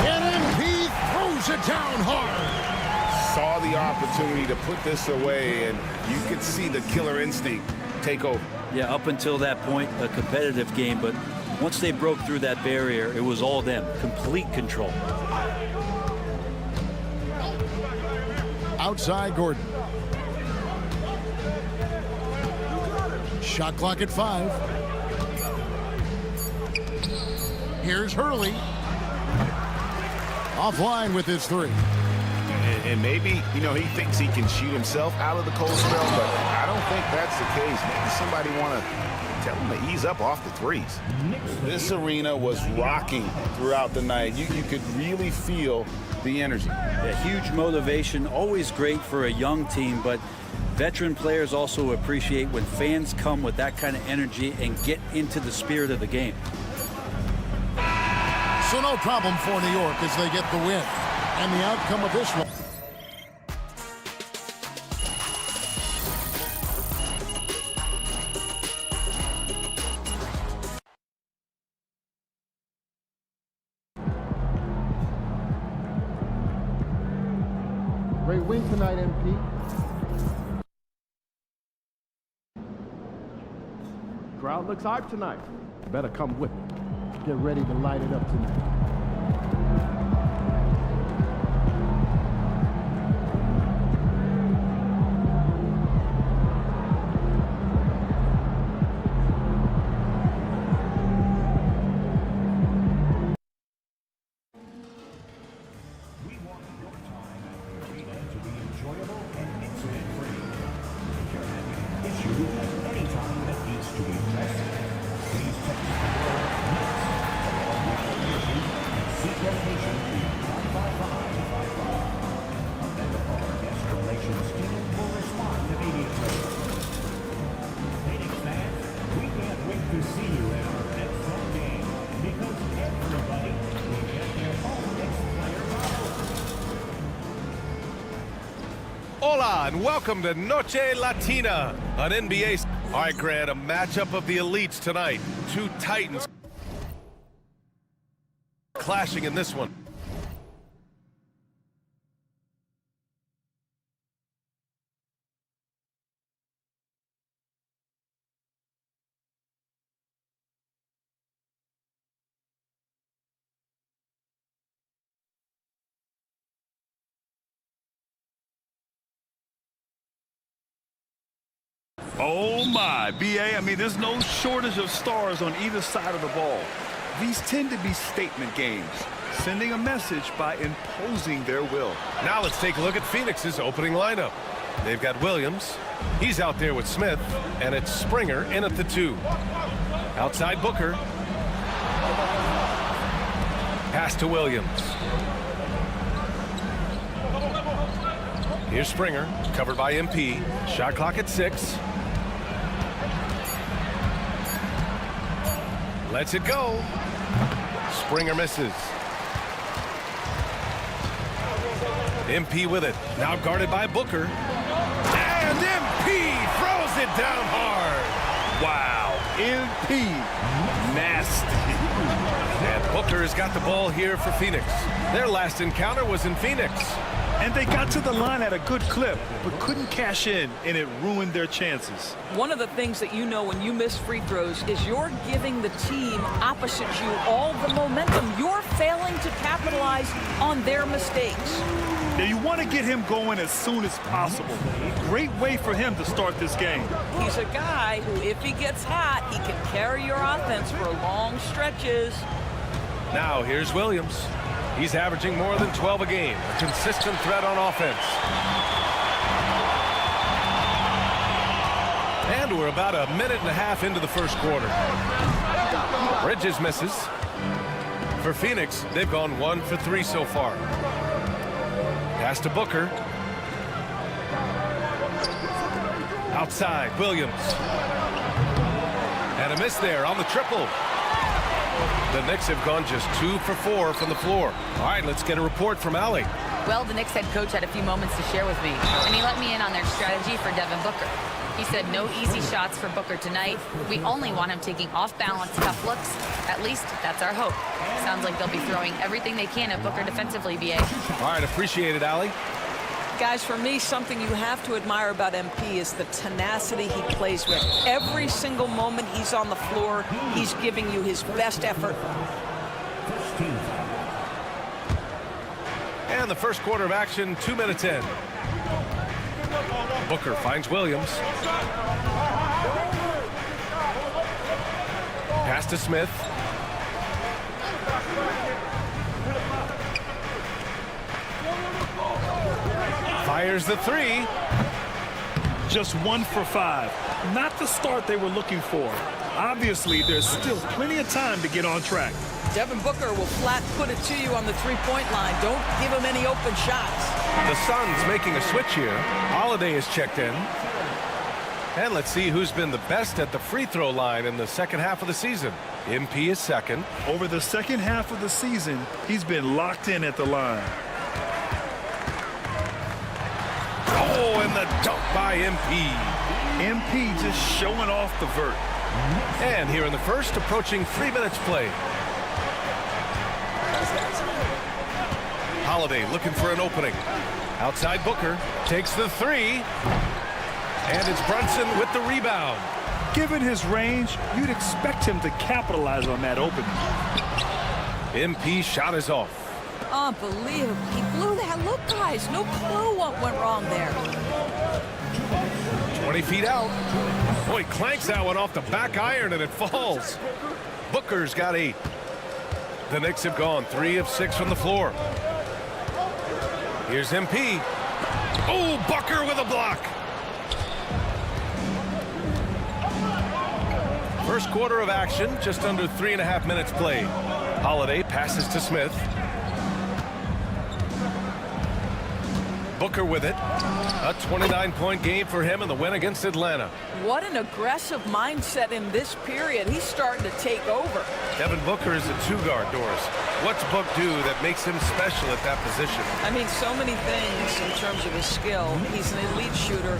And MP throws it down hard. Saw the opportunity to put this away, and you could see the killer instinct take over. Yeah, up until that point, a competitive game, but once they broke through that barrier, it was all them. Complete control. Outside Gordon. Shot clock at 5. Here's Hurley. Offline with his 3. And maybe, you know, he thinks he can shoot himself out of the cold spell, but I don't think that's the case. Maybe somebody want to tell him to ease up off the threes. This arena was rocking throughout the night. You could really feel the energy. A huge motivation, always great for a young team, but veteran players also appreciate when fans come with that kind of energy and get into the spirit of the game. So no problem for New York as they get the win. And the outcome of this one. Great win tonight, MP. Crowd looks hyped tonight. Better come with me. Get ready to light it up tonight. Hola and welcome to Noche Latina on NBA. All right, Grant, a matchup of the elites tonight. 2 Titans clashing in this one. Oh my, BA, I mean, there's no shortage of stars on either side of the ball. These tend to be statement games, sending a message by imposing their will. Now let's take a look at Phoenix's opening lineup. They've got Williams. He's out there with Smith, and it's Springer in at the 2. Outside Booker. Pass to Williams. Here's Springer, covered by MP. Shot clock at 6. Lets it go. Springer misses. MP with it. Now guarded by Booker. And MP throws it down hard. Wow, MP, nasty. And Booker's got the ball here for Phoenix. Their last encounter was in Phoenix. And they got to the line at a good clip, but couldn't cash in, and it ruined their chances. One of the things that you know when you miss free throws is you're giving the team opposite you all the momentum. You're failing to capitalize on their mistakes. Now, you want to get him going as soon as possible. Great way for him to start this game. He's a guy who, if he gets hot, he can carry your offense for long stretches. Now here's Williams. He's averaging more than 12 a game. A consistent threat on offense. And we're about a minute and a half into the first quarter. Bridges misses. For Phoenix, they've gone 1 for 3 so far. Pass to Booker. Outside, Williams. And a miss there on the triple. The Knicks have gone just 2 for 4 from the floor. All right, let's get a report from Allie. Well, the Knicks head coach had a few moments to share with me, and he let me in on their strategy for Devin Booker. He said no easy shots for Booker tonight. We only want him taking off-balance tough looks. At least that's our hope. Sounds like they'll be throwing everything they can at Booker defensively, B.A. All right, appreciate it, Allie. Guys, for me, something you have to admire about MP is the tenacity he plays with. Every single moment he's on the floor, he's giving you his best effort. And the first quarter of action, 2 minutes in. Booker finds Williams. Pass to Smith. Fires the three. Just 1 for 5. Not the start they were looking for. Obviously, there's still plenty of time to get on track. Devin Booker will flat put it to you on the three-point line. Don't give him any open shots. The Suns making a switch here. Holiday is checked in. And let's see who's been the best at the free throw line in the second half of the season. MP is second. Over the second half of the season, he's been locked in at the line. Oh, and the dunk by MP. MP just showing off the vert. And here in the first, approaching 3 minutes play. Holiday looking for an opening. Outside Booker takes the three. And it's Brunson with the rebound. Given his range, you'd expect him to capitalize on that opening. MP shot is off. Unbelievable. He blew that. Look, guys, no clue what went wrong there. 20 feet out. Boy, he clanks that one off the back iron and it falls. Booker's got 8. The Knicks have gone 3 of 6 from the floor. Here's MP. Oh, Booker with a block. First quarter of action, just under 3.5 minutes played. Holiday passes to Smith. Booker with it. A 29-point game for him in the win against Atlanta. What an aggressive mindset in this period. He's starting to take over. Devin Booker is a 2-guard, Doris. What's Book do that makes him special at that position? I mean, so many things in terms of his skill. He's an elite shooter.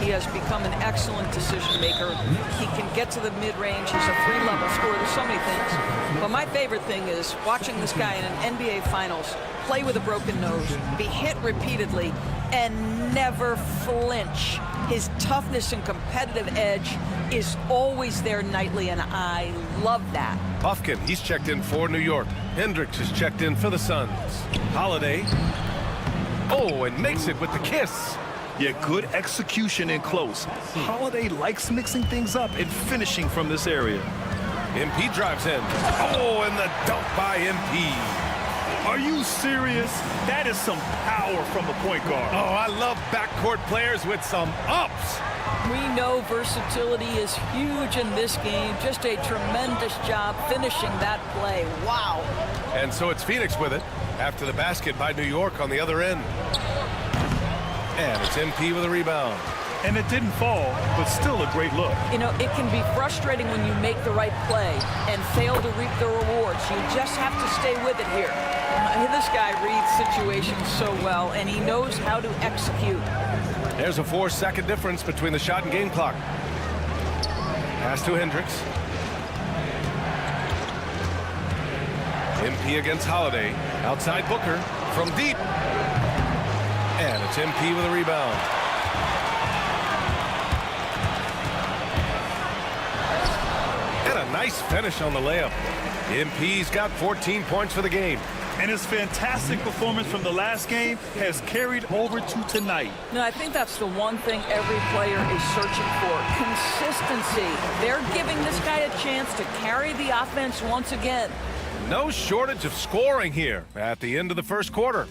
He has become an excellent decision maker. He can get to the mid-range. He's a 3-level scorer. There's so many things. But my favorite thing is watching this guy in an NBA Finals play with a broken nose, be hit repeatedly, and never flinch. His toughness and competitive edge is always there nightly, and I love that. Buffkin, he's checked in for New York. Hendricks is checked in for the Suns. Holiday. Oh, and makes it with the kiss. Yeah, good execution in close. Holiday likes mixing things up and finishing from this area. MP drives in. Oh, and the dunk by MP. Are you serious? That is some power from a point guard. Oh, I love backcourt players with some ups. We know versatility is huge in this game. Just a tremendous job finishing that play. Wow. And so it's Phoenix with it after the basket by New York on the other end. And it's MP with a rebound. And it didn't fall, but still a great look. You know, it can be frustrating when you make the right play and fail to reap the rewards. You just have to stay with it here. This guy reads situations so well, and he knows how to execute. There's a 4-second difference between the shot and game clock. Pass to Hendricks. MP against Holiday. Outside Booker from deep. And it's MP with a rebound. And a nice finish on the layup. MP's got 14 points for the game. And his fantastic performance from the last game has carried over to tonight. No, I think that's the one thing every player is searching for. Consistency. They're giving this guy a chance to carry the offense once again. No shortage of scoring here at the end of the first quarter.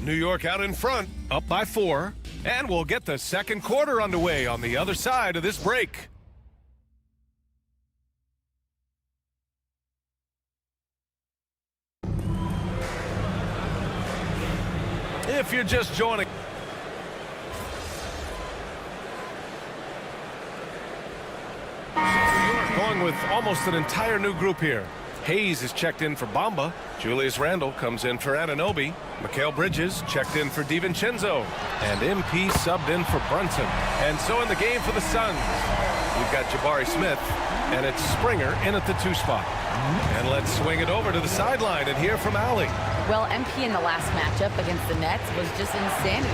New York out in front, up by 4. And we'll get the second quarter underway on the other side of this break. If you're just joining, going with almost an entire new group here. Hayes is checked in for Bamba. Julius Randle comes in for Anunoby. Mikal Bridges checked in for DiVincenzo. And MP subbed in for Brunson. And so in the game for the Suns, we've got Jabari Smith, and it's Springer in at the 2 spot. And let's swing it over to the sideline and hear from Allie. Well, MP in the last matchup against the Nets was just insanity.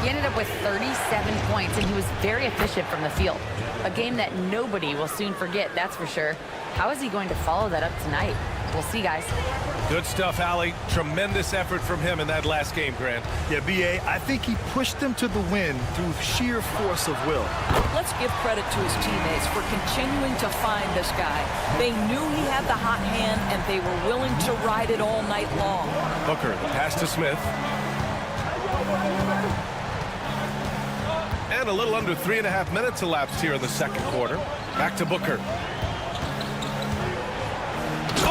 He ended up with 37 points, and he was very efficient from the field. A game that nobody will soon forget, that's for sure. How is he going to follow that up tonight? We'll see, guys. Good stuff, Allie. Tremendous effort from him in that last game, Grant. Yeah, B.A., I think he pushed them to the win through sheer force of will. Let's give credit to his teammates for continuing to find this guy. They knew he had the hot hand, and they were willing to ride it all night long. Booker, the pass to Smith. And a little under 3.5 minutes elapsed here in the second quarter. Back to Booker.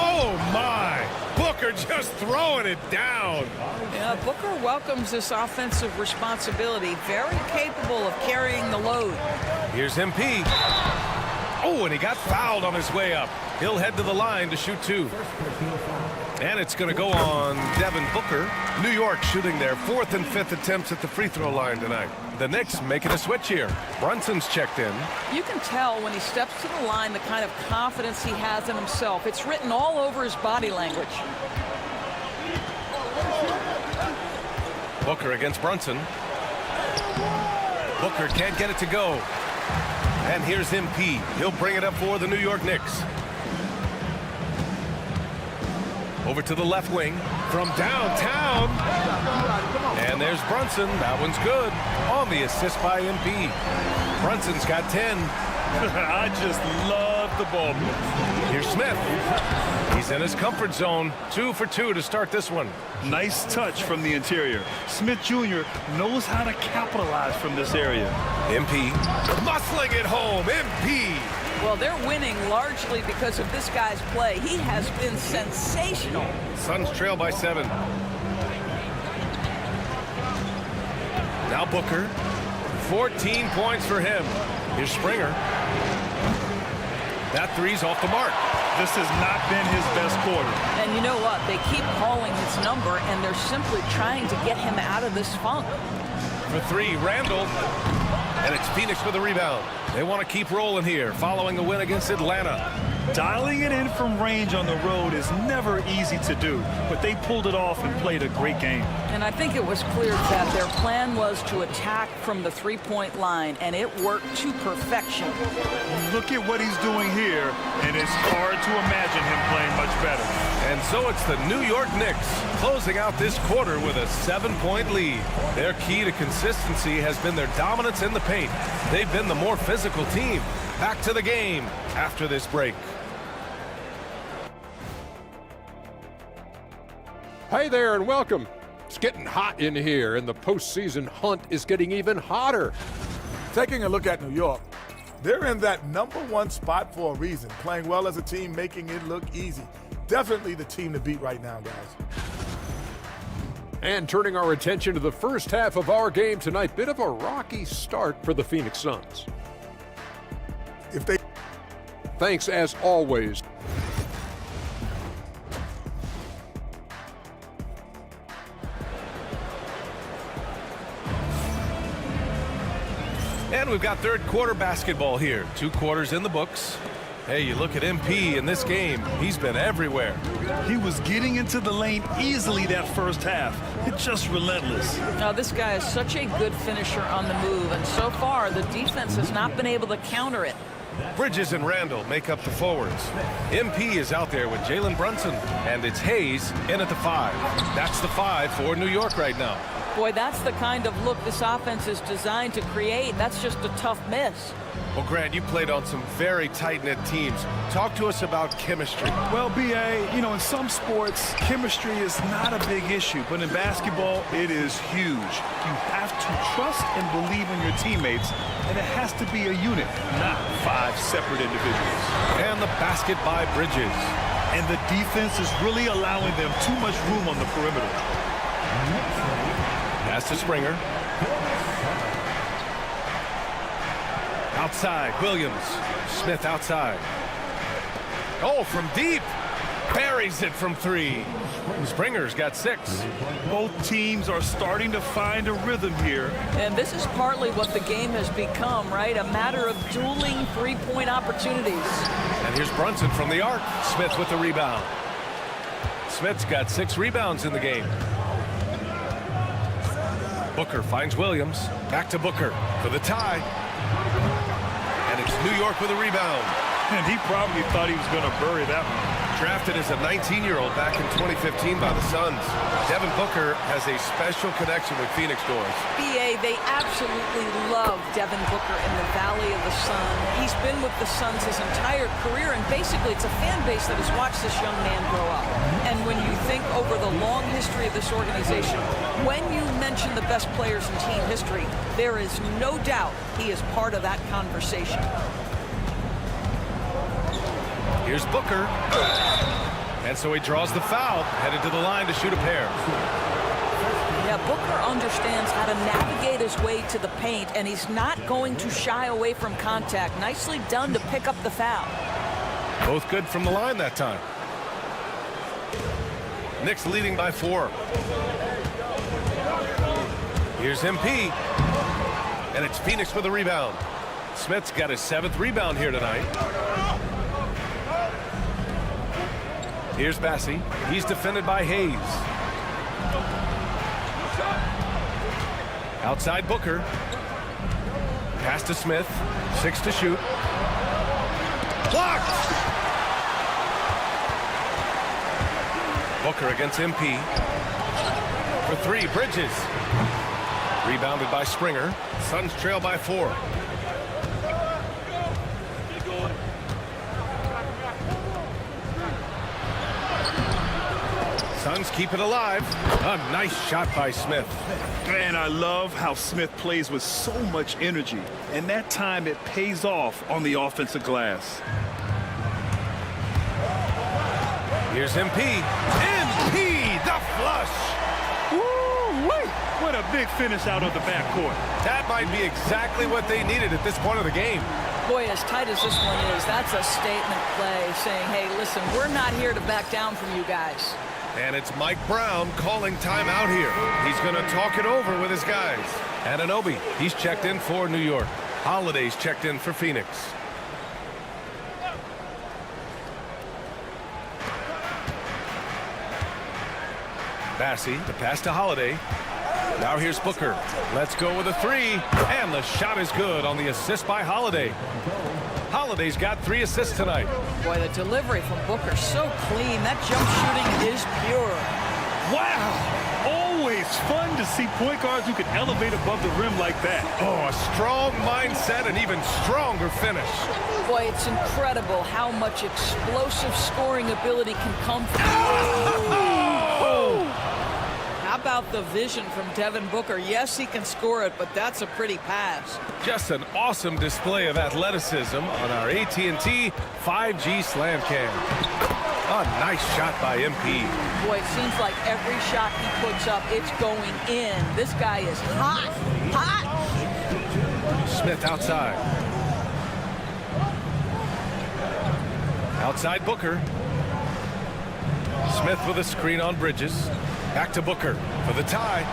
Oh, my! Booker just throwing it down. Yeah, Booker welcomes this offensive responsibility. Very capable of carrying the load. Here's MP. Oh, and he got fouled on his way up. He'll head to the line to shoot 2. And it's going to go on Devin Booker. New York shooting their 4th and 5th attempts at the free throw line tonight. The Knicks making a switch here. Brunson's checked in. You can tell when he steps to the line the kind of confidence he has in himself. It's written all over his body language. Booker against Brunson. Booker can't get it to go. And here's MP. He'll bring it up for the New York Knicks. Over to the left wing from downtown. And there's Brunson. That one's good on the assist by MP. Brunson's got 10. I just love the ball. Here's Smith. He's in his comfort zone. 2 for 2 to start this one. Nice touch from the interior. Smith Jr. knows how to capitalize from this area. MP muscling it home. MP. Well, they're winning largely because of this guy's play. He has been sensational. Suns trail by 7. Now Booker. 14 points for him. Here's Springer. That three's off the mark. This has not been his best quarter. And you know what? They keep calling his number, and they're simply trying to get him out of this funk. For 3, Randall. And it's Phoenix with the rebound. They want to keep rolling here following the win against Atlanta. Dialing it in from range on the road is never easy to do, but they pulled it off and played a great game. And I think it was clear that their plan was to attack from the three-point line, and it worked to perfection. Look at what he's doing here, and it's hard to imagine him playing much better. And so it's the New York Knicks closing out this quarter with a 7-point lead. Their key to consistency has been their dominance in the paint. They've been the more physical team. Back to the game after this break. Hey there and welcome. It's getting hot in here, and the postseason hunt is getting even hotter. Taking a look at New York, they're in that #1 spot for a reason, playing well as a team, making it look easy. Definitely the team to beat right now, guys. And turning our attention to the first half of our game tonight, bit of a rocky start for the Phoenix Suns. Thanks as always. And we've got third quarter basketball here. 2 quarters in the books. Hey, you look at MP in this game. He's been everywhere. He was getting into the lane easily that first half. It's just relentless. Now, this guy is such a good finisher on the move, and so far the defense has not been able to counter it. Bridges and Randall make up the forwards. MP is out there with Jalen Brunson, and it's Hayes in at the 5. That's the 5 for New York right now. Boy, that's the kind of look this offense is designed to create. That's just a tough miss. Well, Grant, you played on some very tight-knit teams. Talk to us about chemistry. Well, B.A., you know, in some sports, chemistry is not a big issue, but in basketball, it is huge. You have to trust and believe in your teammates, and it has to be a unit, not 5 separate individuals. And the basket by Bridges. And the defense is really allowing them too much room on the perimeter. Pass to Springer. Outside, Williams. Smith outside. Oh, from deep. Buries it from 3. Springer's got 6. Both teams are starting to find a rhythm here. And this is partly what the game has become, right? A matter of dueling three-point opportunities. And here's Brunson from the arc. Smith with the rebound. Smith's got 6 rebounds in the game. Booker finds Williams. Back to Booker for the tie. And it's New York with a rebound. And he probably thought he was going to bury that one. Drafted as a 19-year-old back in 2015 by the Suns, Devin Booker has a special connection with Phoenix Doors. BA, they absolutely love Devin Booker in the Valley of the Sun. He's been with the Suns his entire career, and basically it's a fan base that has watched this young man grow up. And when you think over the long history of this organization, when you mention the best players in team history, there is no doubt he is part of that conversation. Here's Booker. And so he draws the foul, headed to the line to shoot a pair. Yeah, Booker understands how to navigate his way to the paint, and he's not going to shy away from contact. Nicely done to pick up the foul. Both good from the line that time. Knicks leading by 4. Here's MP. And it's Phoenix with a rebound. Smith's got his 7th rebound here tonight. Here's Bassey. He's defended by Hayes. Outside Booker. Pass to Smith. 6 to shoot. Blocked! Booker against MP. For 3, Bridges. Rebounded by Springer. Suns trail by 4. Suns keep it alive. A nice shot by Smith. Man, I love how Smith plays with so much energy. And that time it pays off on the offensive glass. Here's MP. MP, the flush. Woo-wee! What a big finish out of the backcourt. That might be exactly what they needed at this point of the game. Boy, as tight as this one is, that's a statement play saying, hey, listen, we're not here to back down from you guys. And it's Mike Brown calling timeout here. He's going to talk it over with his guys. Anunoby, he's checked in for New York. Holiday's checked in for Phoenix. Bassey, the pass to Holiday. Now here's Booker. Let's go with a 3. And the shot is good on the assist by Holiday. Holiday's got 3 assists tonight. Boy, the delivery from Booker so clean. That jump shooting is pure. Wow! Always fun to see point guards who can elevate above the rim like that. Oh, a strong mindset and even stronger finish. Boy, it's incredible how much explosive scoring ability can come from. How about the vision from Devin Booker? Yes, he can score it, but that's a pretty pass. Just an awesome display of athleticism on our AT&T 5G Slam Cam. A nice shot by MP. Boy, it seems like every shot he puts up, it's going in. This guy is hot, hot. Smith outside. Outside Booker. Smith with a screen on Bridges. Back to Booker for the tie.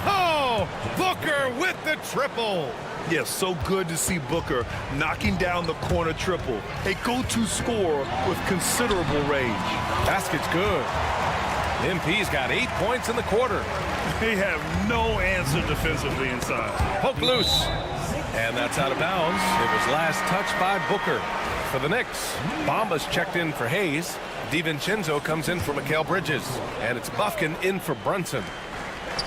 Oh! Booker with the triple. Yes, so good to see Booker knocking down the corner triple. A go-to scorer with considerable range. Basket's good. MP's got 8 points in the quarter. They have no answer defensively inside. Poke loose. And that's out of bounds. It was last touched by Booker. For the Knicks, Bamba's checked in for Hayes. DiVincenzo comes in for Mikal Bridges. And it's Bufkin in for Brunson.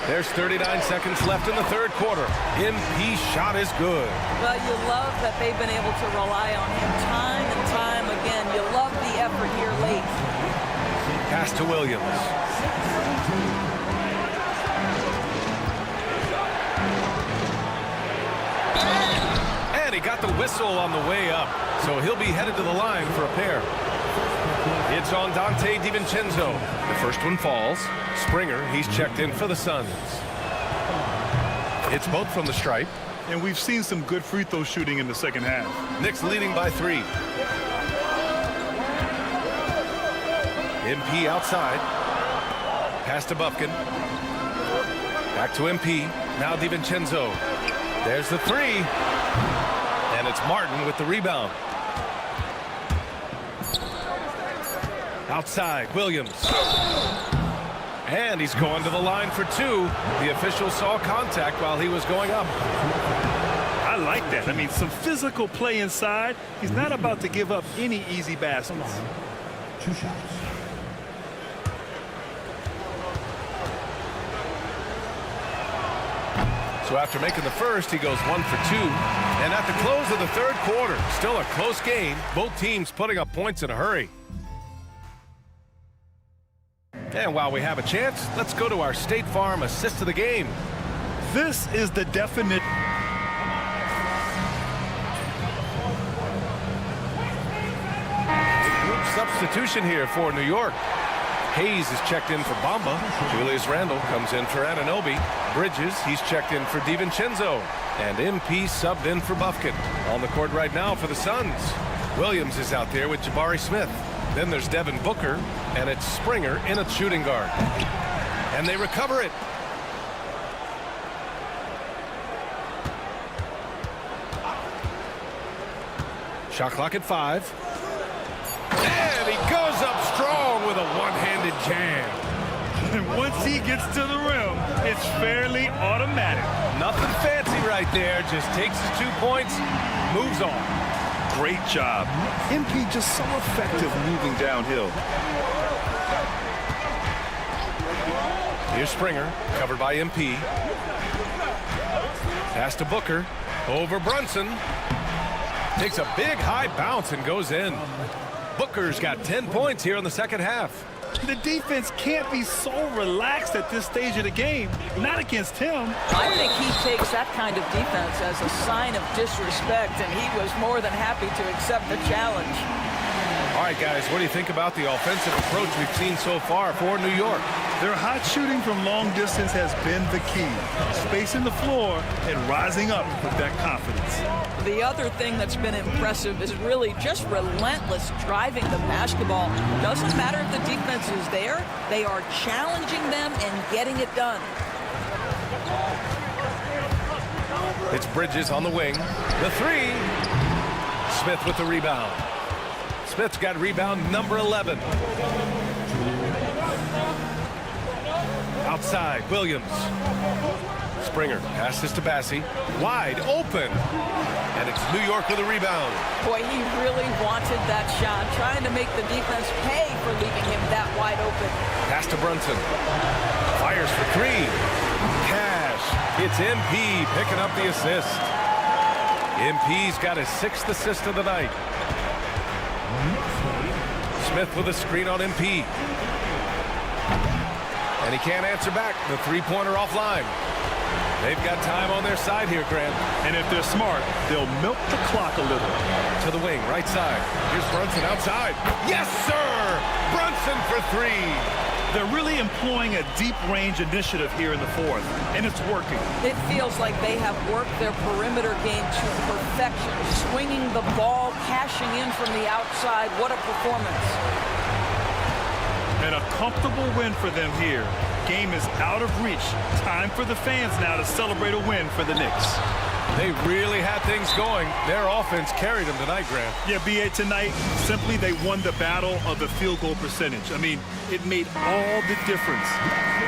There's 39 seconds left in the third quarter. MP shot is good. Well, you love that they've been able to rely on him time and time again. You love the effort here late. Pass to Williams. And he got the whistle on the way up. So he'll be headed to the line for a pair. It's on Dante DiVincenzo. The first one falls. Springer, he's checked in for the Suns. It's both from the stripe. And we've seen some good free throw shooting in the second half. Knicks leading by 3. MP outside. Pass to Bufkin. Back to MP. Now DiVincenzo. There's the 3. And it's Martin with the rebound. Outside, Williams. And he's going to the line for 2. The official saw contact while he was going up. I like that. I mean, some physical play inside. He's not about to give up any easy baskets. 2 shots. So after making the first, he goes 1 for 2. And at the close of the third quarter, still a close game. Both teams putting up points in a hurry. And while we have a chance, let's go to our State Farm assist of the game. This is the definite. Group substitution here for New York. Hayes is checked in for Bamba. Julius Randle comes in for Anunoby. Bridges, he's checked in for DiVincenzo. And MP subbed in for Bufkin. On the court right now for the Suns. Williams is out there with Jabari Smith. Then there's Devin Booker, and it's Springer in at shooting guard. And they recover it. Shot clock at 5. And he goes up strong with a one-handed jam. And once he gets to the rim, it's fairly automatic. Nothing fancy right there. Just takes his 2 points, moves on. Great job. MP just so effective moving downhill. Here's Springer, covered by MP. Pass to Booker, over Brunson. Takes a big high bounce and goes in. Booker's got 10 points here in the second half. The defense can't be so relaxed at this stage of the game. Not against him. I think he takes that kind of defense as a sign of disrespect, and he was more than happy to accept the challenge. All right, guys, what do you think about the offensive approach we've seen so far for New York? Their hot shooting from long distance has been the key. Spacing the floor and rising up with that confidence. The other thing that's been impressive is really just relentless driving the basketball. Doesn't matter if the defense is there, they are challenging them and getting it done. It's Bridges on the wing. The 3. Smith with the rebound. Smith's got rebound number 11. Outside, Williams. Springer passes to Bassie. Wide open. And it's New York with a rebound. Boy, he really wanted that shot, trying to make the defense pay for leaving him that wide open. Pass to Brunson. Fires for 3. Cash. It's MP picking up the assist. MP's got his 6th assist of the night. Smith with a screen on MP. And he can't answer back. The 3-pointer offline. They've got time on their side here, Grant. And if they're smart, they'll milk the clock a little. To the wing, right side. Here's Brunson outside. Yes, sir! Brunson for 3. They're really employing a deep range initiative here in the fourth, and it's working. It feels like they have worked their perimeter game to perfection, swinging the ball, cashing in from the outside. What a performance. And a comfortable win for them here. Game is out of reach. Time for the fans now to celebrate a win for the Knicks. They really had things going. Their offense carried them tonight, Grant. Yeah, B.A. tonight, simply they won the battle of the field goal percentage. I mean, it made all the difference.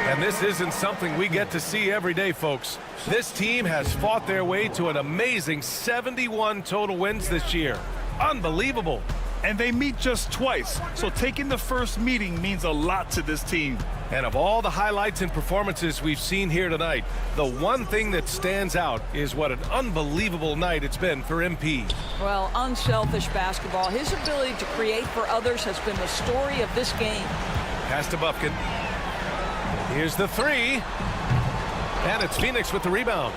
And this isn't something we get to see every day, folks. This team has fought their way to an amazing 71 total wins this year. Unbelievable. And they meet just twice, so taking the first meeting means a lot to this team. And of all the highlights and performances we've seen here tonight, the one thing that stands out is what an unbelievable night it's been for MP. Well, unselfish basketball. His ability to create for others has been the story of this game. Pass to Bufkin. Here's the three. And it's Phoenix with the rebound.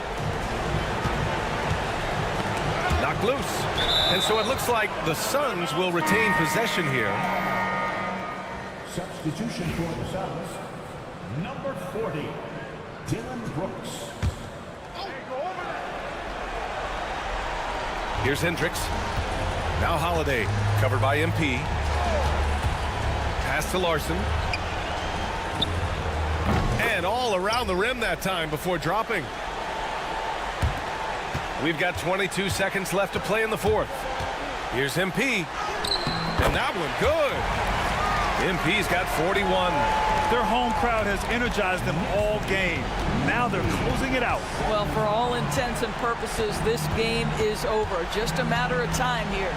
Knocked loose. And so it looks like the Suns will retain possession here. Substitution for the Suns, number 40, Dylan Brooks. Here's Hendricks. Now Holiday, covered by MP. Pass to Larson. And all around the rim that time before dropping. We've got 22 seconds left to play in the fourth. Here's MP. And that one good. MP's got 41. Their home crowd has energized them all game. Now they're closing it out. Well, for all intents and purposes, this game is over. Just a matter of time here.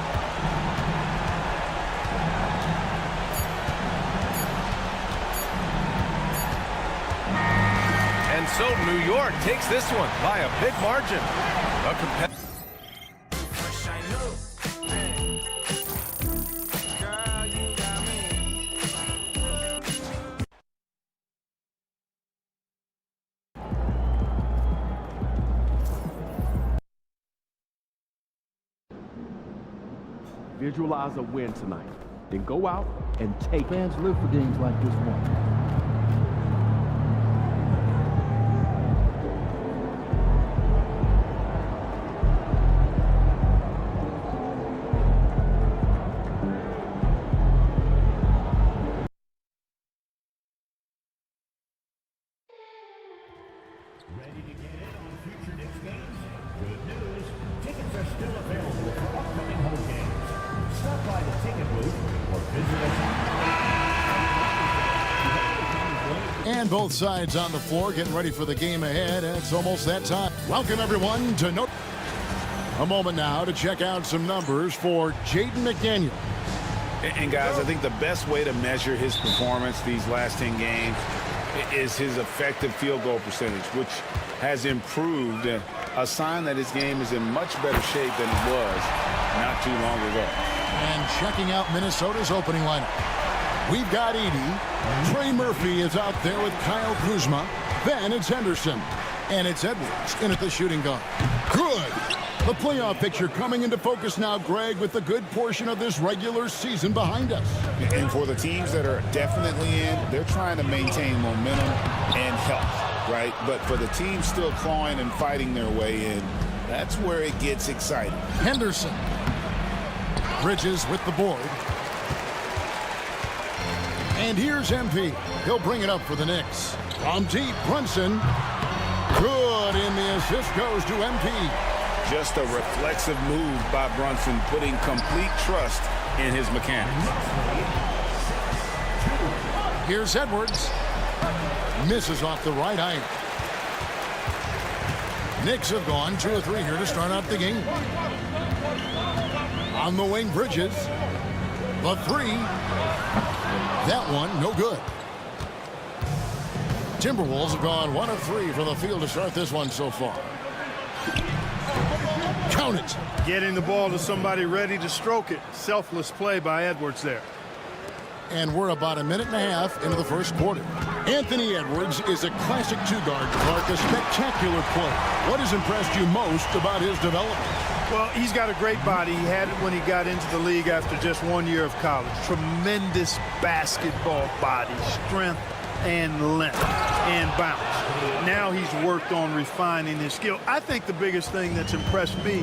And so New York takes this one by a big margin. A competitive. Visualize a win tonight. Then go out and take Fans live for games like this one. Ready to get in on future Knicks games? Good news. Tickets are still available for upcoming home games. Stop by the ticket booth or visit us. And both sides on the floor getting ready for the game ahead. And it's almost that time. Welcome, everyone, to a moment now to check out some numbers for Jaden McDaniel. And guys, I think the best way to measure his performance these last 10 games is his effective field goal percentage, which has improved, a sign that his game is in much better shape than it was not too long ago. And checking out Minnesota's opening lineup. We've got Edey. Trey Murphy is out there with Kyle Kuzma. Then it's Henderson. And it's Edwards in at the shooting guard. Good. The playoff picture coming into focus now, Greg, with a good portion of this regular season behind us. And for the teams that are definitely in, they're trying to maintain momentum and health, right? But for the teams still clawing and fighting their way in, that's where it gets exciting. Henderson. Bridges with the board. And here's MP. He'll bring it up for the Knicks. From deep, Brunson. Good, and the assist goes to MP. Just a reflexive move by Brunson, putting complete trust in his mechanics. Here's Edwards. Misses off the right iron. Knicks have gone 2 or 3 here to start out the game. On the wing, Bridges. The three. That one, no good. Timberwolves have gone 1 of 3 from the field to start this one so far. Count it. Getting the ball to somebody ready to stroke it. Selfless play by Edwards there. And we're about a minute and a half into the first quarter. Anthony Edwards is a classic 2-guard, Clark, a spectacular player. What has impressed you most about his development? Well, he's got a great body. He had it when he got into the league after just 1 year of college. Tremendous basketball body, strength, and length, and bounce. Now he's worked on refining his skill. I think the biggest thing that's impressed me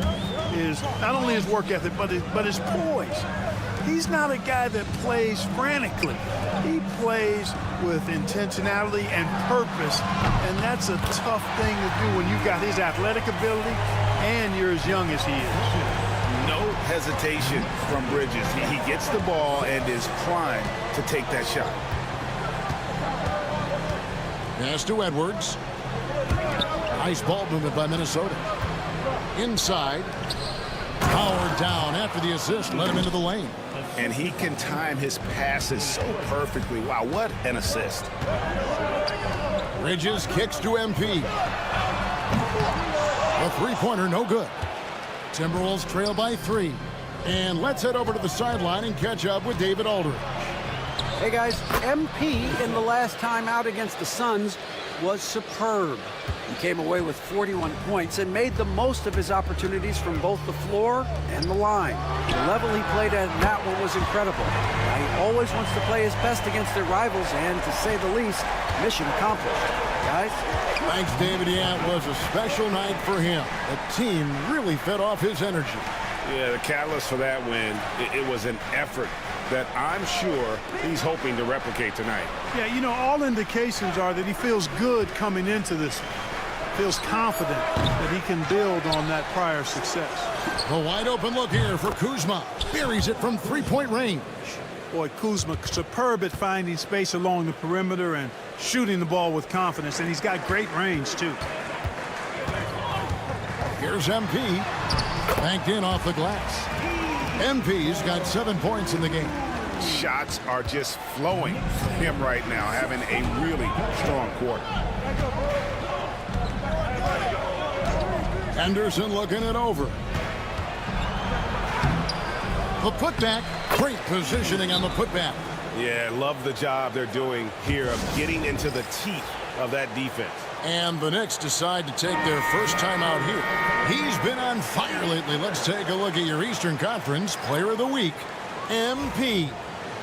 is not only his work ethic, but his poise. He's not a guy that plays frantically. He plays with intentionality and purpose, and that's a tough thing to do when you've got his athletic ability and you're as young as he is. No hesitation from Bridges. He gets the ball and is primed to take that shot. Pass to Edwards. Nice ball movement by Minnesota. Inside. Powered down after the assist. Let him into the lane. And he can time his passes so perfectly. Wow, what an assist. Bridges kicks to MP. A three-pointer, no good. Timberwolves trail by 3. And let's head over to the sideline and catch up with David Aldridge. Hey guys, MP in the last time out against the Suns was superb. He came away with 41 points and made the most of his opportunities from both the floor and the line. The level he played at in that one was incredible. Now, he always wants to play his best against their rivals, and to say the least, mission accomplished. Guys? Thanks, David. Yeah, it was a special night for him. The team really fed off his energy. Yeah, the catalyst for that win, it was an effort that I'm sure he's hoping to replicate tonight. Yeah, you know, all indications are that he feels good coming into this. Feels confident that he can build on that prior success. A wide open look here for Kuzma. Buries it from three-point range. Boy, Kuzma superb at finding space along the perimeter and shooting the ball with confidence, and he's got great range too. Here's MP. Banked in off the glass. MP's got 7 points in the game. Shots are just flowing from him right now, having a really strong quarter. Henderson looking it over. The putback. Great positioning on the putback. Yeah, love the job they're doing here of getting into the teeth of that defense. And the Knicks decide to take their first time out here. He's been on fire lately. Let's take a look at your Eastern Conference Player of the Week, MP.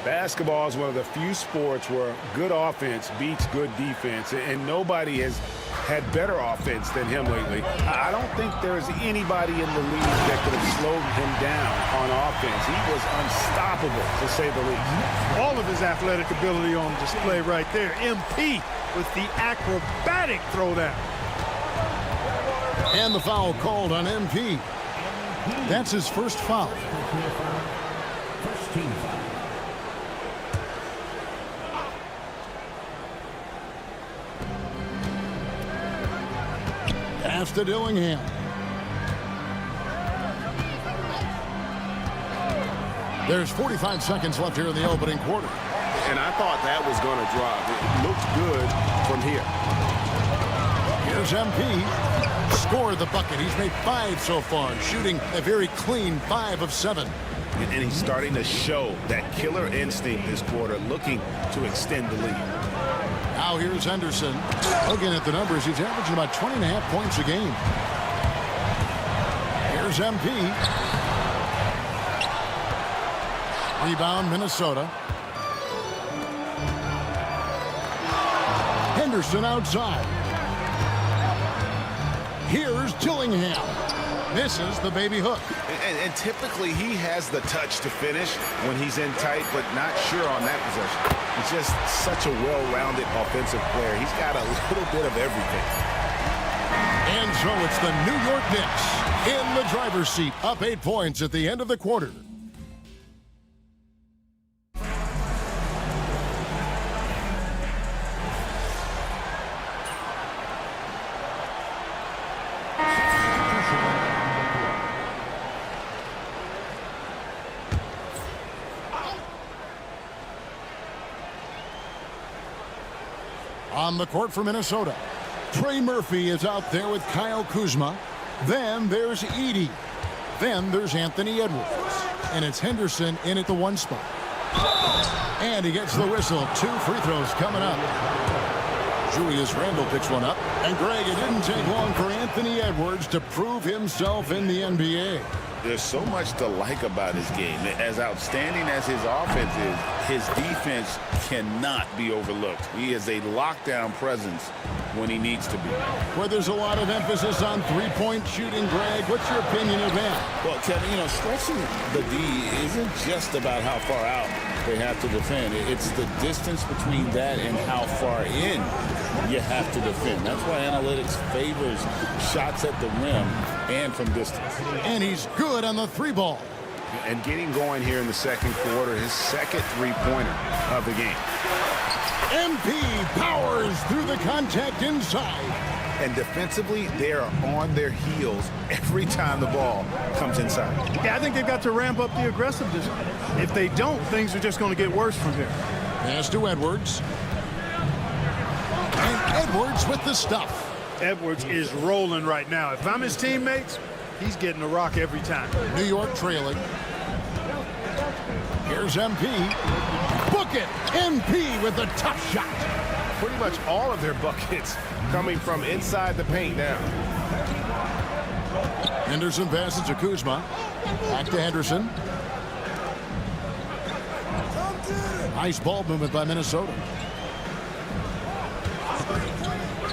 Basketball is one of the few sports where good offense beats good defense, and nobody has had better offense than him lately. I don't think there's anybody in the league that could have slowed him down on offense. He was unstoppable, to say the least. All of his athletic ability on display right there. MP with the acrobatic throwdown. And the foul called on MP. That's his first foul. First team foul. Pass to Dillingham. There's 45 seconds left here in the opening quarter. And I thought that was going to drop. It looked good from here. Here's MP. Scored the bucket. He's made 5 so far, shooting a very clean 5 of 7. And he's starting to show that killer instinct this quarter, looking to extend the lead. Now here's Henderson. Looking at the numbers, he's averaging about 20.5 points a game. Here's MP. Rebound, Minnesota. Henderson outside. Here's Dillingham. Misses the baby hook. And typically he has the touch to finish when he's in tight, but not sure on that possession. He's just such a well-rounded offensive player. He's got a little bit of everything. And so it's the New York Knicks in the driver's seat, up 8 points at the end of the quarter. On the court for Minnesota, Trey Murphy is out there with Kyle Kuzma. Then there's Edey. Then there's Anthony Edwards. And it's Henderson in at the 1 spot. And he gets the whistle. 2 free throws coming up. Julius Randle picks one up. And Greg, it didn't take long for Anthony Edwards to prove himself in the NBA. There's so much to like about his game. As outstanding as his offense is, his defense cannot be overlooked. He is a lockdown presence when he needs to be. Where there's a lot of emphasis on three-point shooting, Greg, what's your opinion of that? Well, Kevin, you know, stretching the D isn't just about how far out they have to defend. It's the distance between that and how far in you have to defend. That's why analytics favors shots at the rim and from distance. And he's good on the three ball. And getting going here in the second quarter, his second three-pointer of the game. MP powers through the contact inside. And defensively, they are on their heels every time the ball comes inside. Yeah, I think they've got to ramp up the aggressiveness. If they don't, things are just going to get worse from here. Pass to Edwards. And Edwards with the stuff. Edwards is rolling right now. If I'm his teammates, he's getting a rock every time. New York trailing. Here's MP. Book it! MP with a tough shot. Pretty much all of their buckets coming from inside the paint now. Henderson passes to Kuzma. Back to Henderson. Nice ball movement by Minnesota.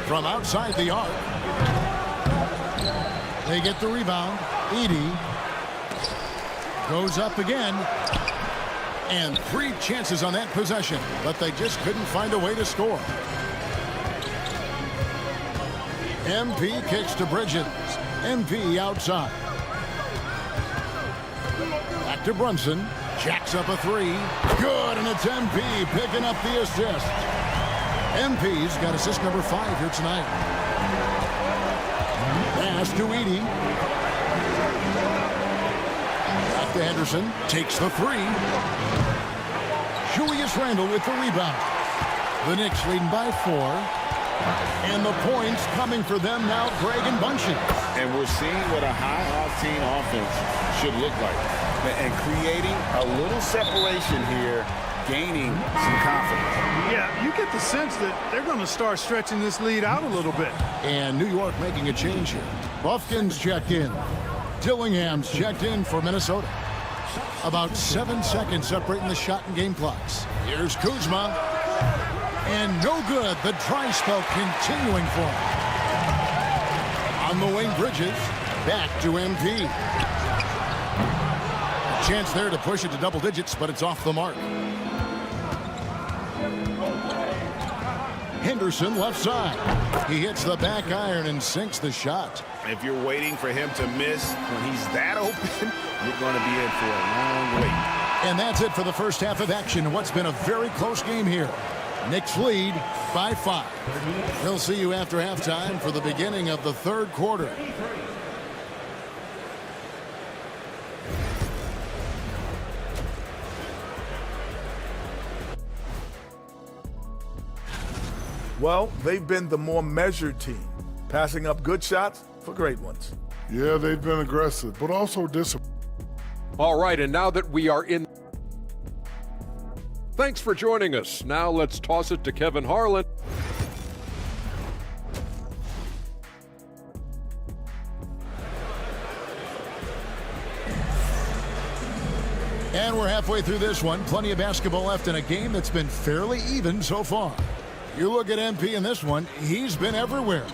From outside the arc. They get the rebound. Edey goes up again. And 3 chances on that possession, but they just couldn't find a way to score. MP kicks to Bridges. MP outside. Back to Brunson. Jacks up a 3. Good, and it's MP picking up the assist. MP's got assist number 5 here tonight. Pass to Edey. Back to Henderson. Takes the 3. Julius Randle with the rebound. The Knicks leading by 4. And the points coming for them now, Greg and Bunchy. And we're seeing what a high-octane offense should look like. And creating a little separation here, gaining some confidence. Yeah, you get the sense that they're going to start stretching this lead out a little bit. And New York making a change here. Buffkin's checked in. Dillingham's checked in for Minnesota. About 7 seconds separating the shot and game clocks. Here's Kuzma. And no good. The dry spell continuing for him. On the wing, Bridges. Back to MP. A chance there to push it to double digits, but it's off the mark. Henderson left side. He hits the back iron and sinks the shot. If you're waiting for him to miss when he's that open, you're going to be in for a long wait. And that's it for the first half of action. What's been a very close game here. Knicks lead by 5. We'll see you after halftime for the beginning of the third quarter. Well, they've been the more measured team, passing up good shots for great ones. Yeah, they've been aggressive, but also disciplined. All right, and now that we are in... Thanks for joining us. Now let's toss it to Kevin Harlan. And we're halfway through this one. Plenty of basketball left in a game that's been fairly even so far. You look at MP in this one, he's been everywhere.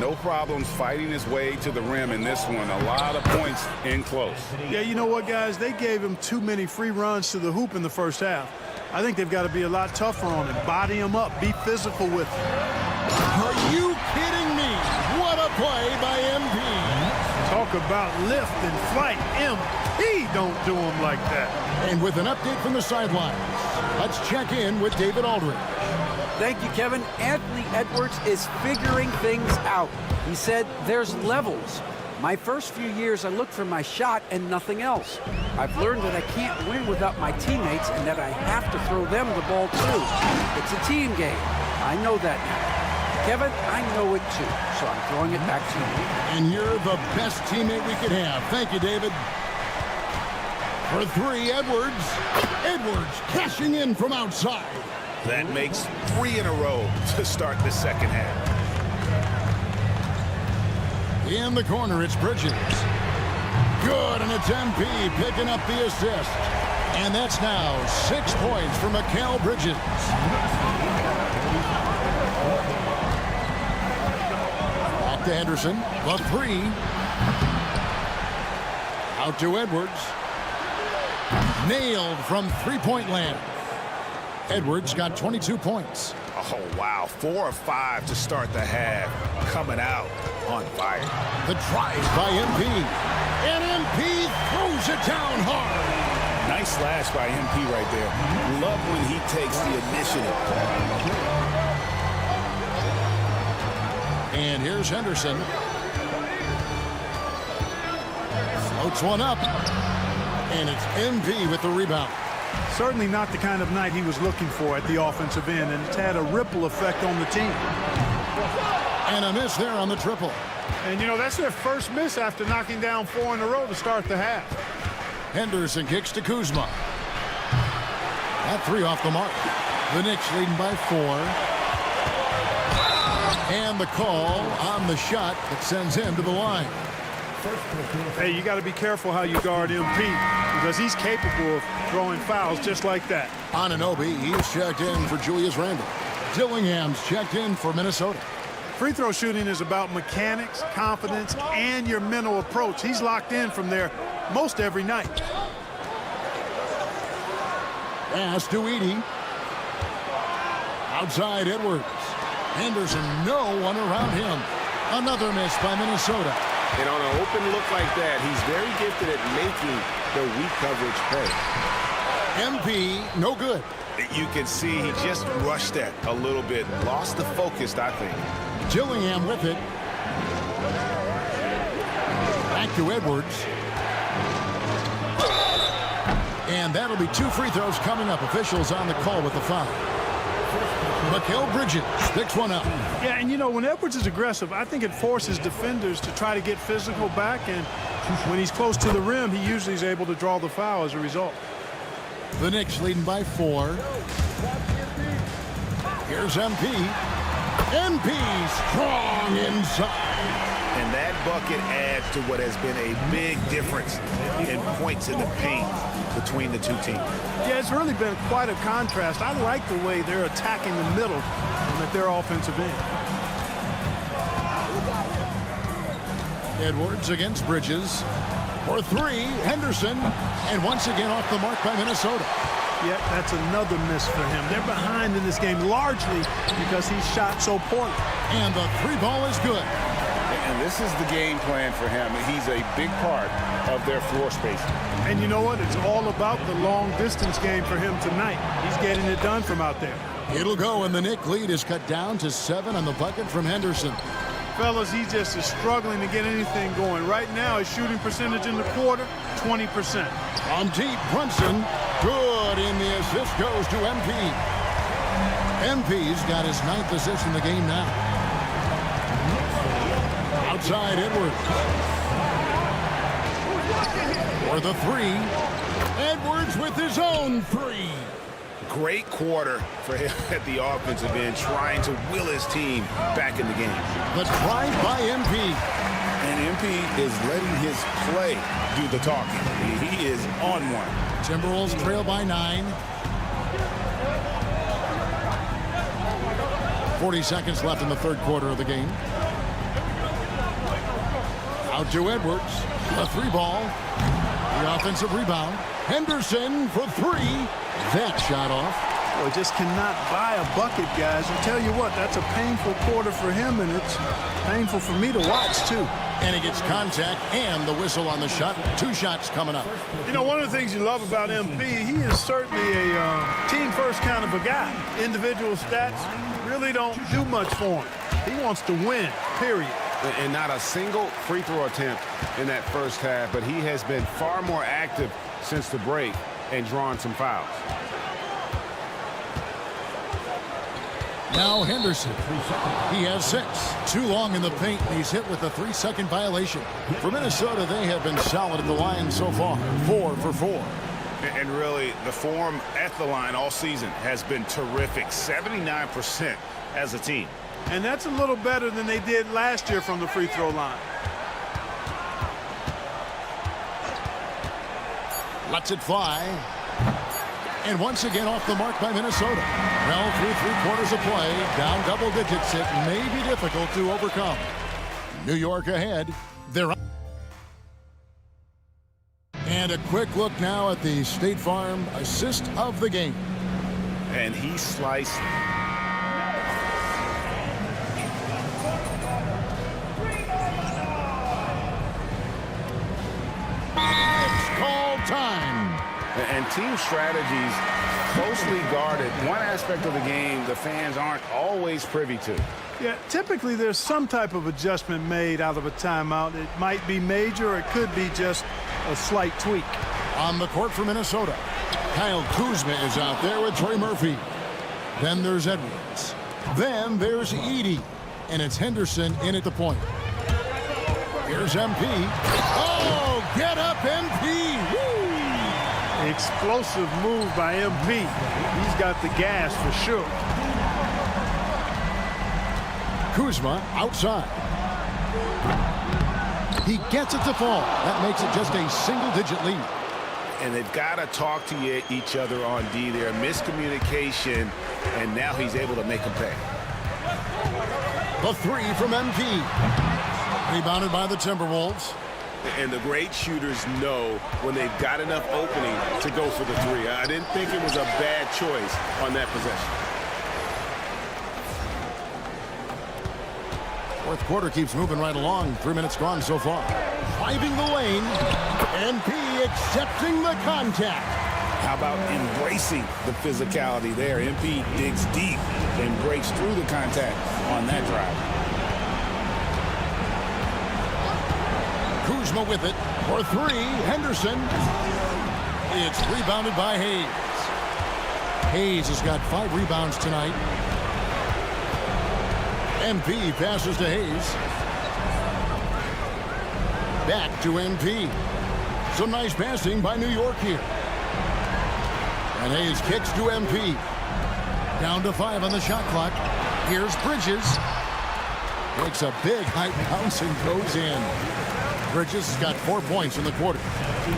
No problems fighting his way to the rim in this one. A lot of points in close. Yeah, you know what, guys? They gave him too many free runs to the hoop in the first half. I think they've got to be a lot tougher on him. Body him up. Be physical with him. Are you kidding me? What a play by MP. Talk about lift and flight. MP don't do him like that. And with an update from the sidelines, let's check in with David Aldridge. Thank you, Kevin. Anthony Edwards is figuring things out. He said there's levels. My first few years, I looked for my shot and nothing else. I've learned that I can't win without my teammates and that I have to throw them the ball too. It's a team game. I know that now. Kevin, I know it too, so I'm throwing it back to you. And you're the best teammate we could have. Thank you, David. For 3, Edwards. Edwards cashing in from outside. That makes 3 in a row to start the second half. In the corner, it's Bridges. Good, and it's MP picking up the assist. And that's now 6 points for Mikal Bridges. Back to Henderson. The three. Out to Edwards. Nailed from three-point land. Edwards got 22 points. Oh, wow. 4 of 5 to start the half. Coming out on fire. The drive by MP. And MP throws it down hard. Nice slash by MP right there. Love when he takes the initiative. And here's Henderson. Floats one up. And it's MP with the rebound. Certainly not the kind of night he was looking for at the offensive end, and it's had a ripple effect on the team. And a miss there on the triple. And, you know, that's their first miss after knocking down 4 in a row to start the half. Henderson kicks to Kuzma. That three off the mark. The Knicks leading by 4. And the call on the shot that sends him to the line. Hey, you got to be careful how you guard MP because he's capable of throwing fouls just like that. Anunoby, he's checked in for Julius Randle. Dillingham's checked in for Minnesota. Free throw shooting is about mechanics, confidence, and your mental approach. He's locked in from there most every night. Pass to Edey. Outside Edwards. Henderson, no one around him. Another miss by Minnesota. And on an open look like that, he's very gifted at making the weak coverage pay. MP, no good. You can see he just rushed that a little bit. Lost the focus, I think. Dillingham with it. Back to Edwards. And that'll be 2 free throws coming up. Officials on the call with the foul. Mikal Bridges picks one up. Yeah, and you know, when Edwards is aggressive, I think it forces defenders to try to get physical back, and when he's close to the rim, he usually is able to draw the foul as a result. The Knicks leading by 4. Here's MP. MP strong inside. And that bucket adds to what has been a big difference in points in the paint between the two teams. Yeah, it's really been quite a contrast. I like the way they're attacking the middle at their offensive end. Edwards against Bridges. For 3, Henderson. And once again off the mark by Minnesota. Yep, that's another miss for him. They're behind in this game largely because he shot so poorly. And the 3 ball is good. And this is the game plan for him. He's a big part of their floor spacing. And you know what? It's all about the long-distance game for him tonight. He's getting it done from out there. It'll go, and the Knick lead is cut down to 7 on the bucket from Henderson. Fellas, he just is struggling to get anything going. Right now, his shooting percentage in the quarter, 20%. On deep, Brunson. Good, and the assist goes to MP. MP's got his 9th assist in the game now. Outside Edwards. For the 3. Edwards with his own 3. Great quarter for him at the offensive end, trying to will his team back in the game. The drive by MP. And MP is letting his play do the talking. He is on one. Timberwolves trail by 9. 40 seconds left in the 3rd quarter of the game. Out to Edwards. The 3 ball. The offensive rebound. Henderson for 3. That shot off. Well, just cannot buy a bucket, guys. I tell you what, that's a painful quarter for him, and it's painful for me to watch, too. And he gets contact and the whistle on the shot. 2 shots coming up. You know, one of the things you love about MP, he is certainly a team-first kind of a guy. Individual stats really don't do much for him. He wants to win, period. And not a single free throw attempt in that first half, but he has been far more active since the break and drawn some fouls. Now Henderson. He has 6. Too long in the paint, and he's hit with a 3-second violation. For Minnesota, they have been solid at the line so far. 4 for 4. And really, the form at the line all season has been terrific. 79% as a team. And that's a little better than they did last year from the free throw line. Lets it fly. And once again off the mark by Minnesota. Well, through 3 quarters of play, down double digits, it may be difficult to overcome. New York ahead. They're up. And a quick look now at the State Farm assist of the game. And he sliced. It's call time. And team strategies closely guarded. One aspect of the game the fans aren't always privy to. Yeah, typically there's some type of adjustment made out of a timeout. It might be major or it could be just a slight tweak. On the court for Minnesota, Kyle Kuzma is out there with Trey Murphy. Then there's Edwards. Then there's Edey. And it's Henderson in at the point. Here's MP. Oh, get up, MP. Woo! Explosive move by MP. He's got the gas for sure. Kuzma outside. He gets it to fall. That makes it just a single-digit lead. And they've got to talk to each other on D there. Miscommunication, and now he's able to make them pay. The 3 from MP. Rebounded by the Timberwolves. And the great shooters know when they've got enough opening to go for the 3. I didn't think it was a bad choice on that possession. Fourth quarter keeps moving right along. 3 minutes gone so far. Driving the lane. MP accepting the contact. How about embracing the physicality there? MP digs deep and breaks through the contact on that drive. Kuzma with it for 3. Henderson. It's rebounded by Hayes. Hayes has got 5 rebounds tonight. MP passes to Hayes. Back to MP. Some nice passing by New York here. And Hayes kicks to MP. Down to 5 on the shot clock. Here's Bridges. Makes a big high bounce and goes in. Bridges has got 4 points in the quarter.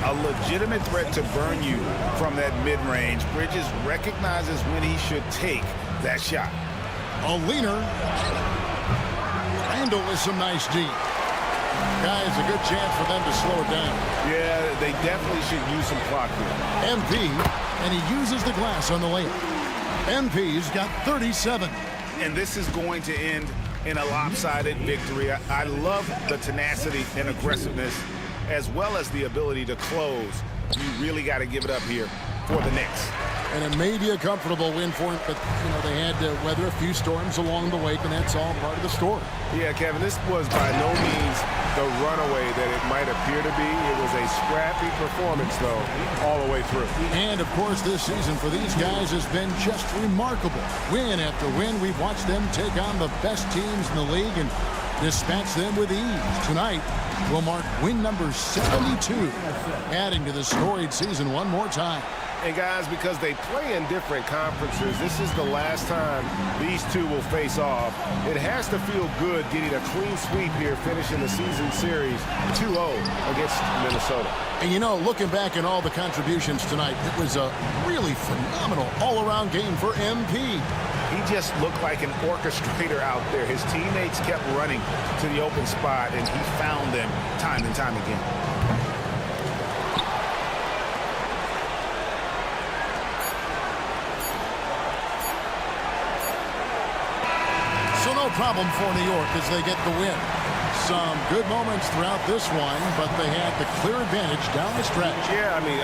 A legitimate threat to burn you from that mid-range. Bridges recognizes when he should take that shot. A leaner. Randall with some nice D. Guys, a good chance for them to slow it down. Yeah, they definitely should use some clock here. MP, and he uses the glass on the layup. MP's got 37. And this is going to end in a lopsided victory. I love the tenacity and aggressiveness as well as the ability to close. You really got to give it up here for the Knicks. And it may be a comfortable win for him, but, you know, they had to weather a few storms along the way, and that's all part of the story. Yeah, Kevin, this was by no means the runaway that it might appear to be. It was a scrappy performance, though, all the way through. And, of course, this season for these guys has been just remarkable. Win after win, we've watched them take on the best teams in the league and dispatch them with ease. Tonight will mark win number 72, adding to the storied season one more time. And guys, because they play in different conferences, this is the last time these two will face off. It has to feel good getting a clean sweep here, finishing the season series 2-0 against Minnesota. And you know, looking back at all the contributions tonight, it was a really phenomenal all-around game for MP. He just looked like an orchestrator out there. His teammates kept running to the open spot, and he found them time and time again. No problem for New York as they get the win. Some good moments throughout this one, but they had the clear advantage down the stretch. Yeah, I mean,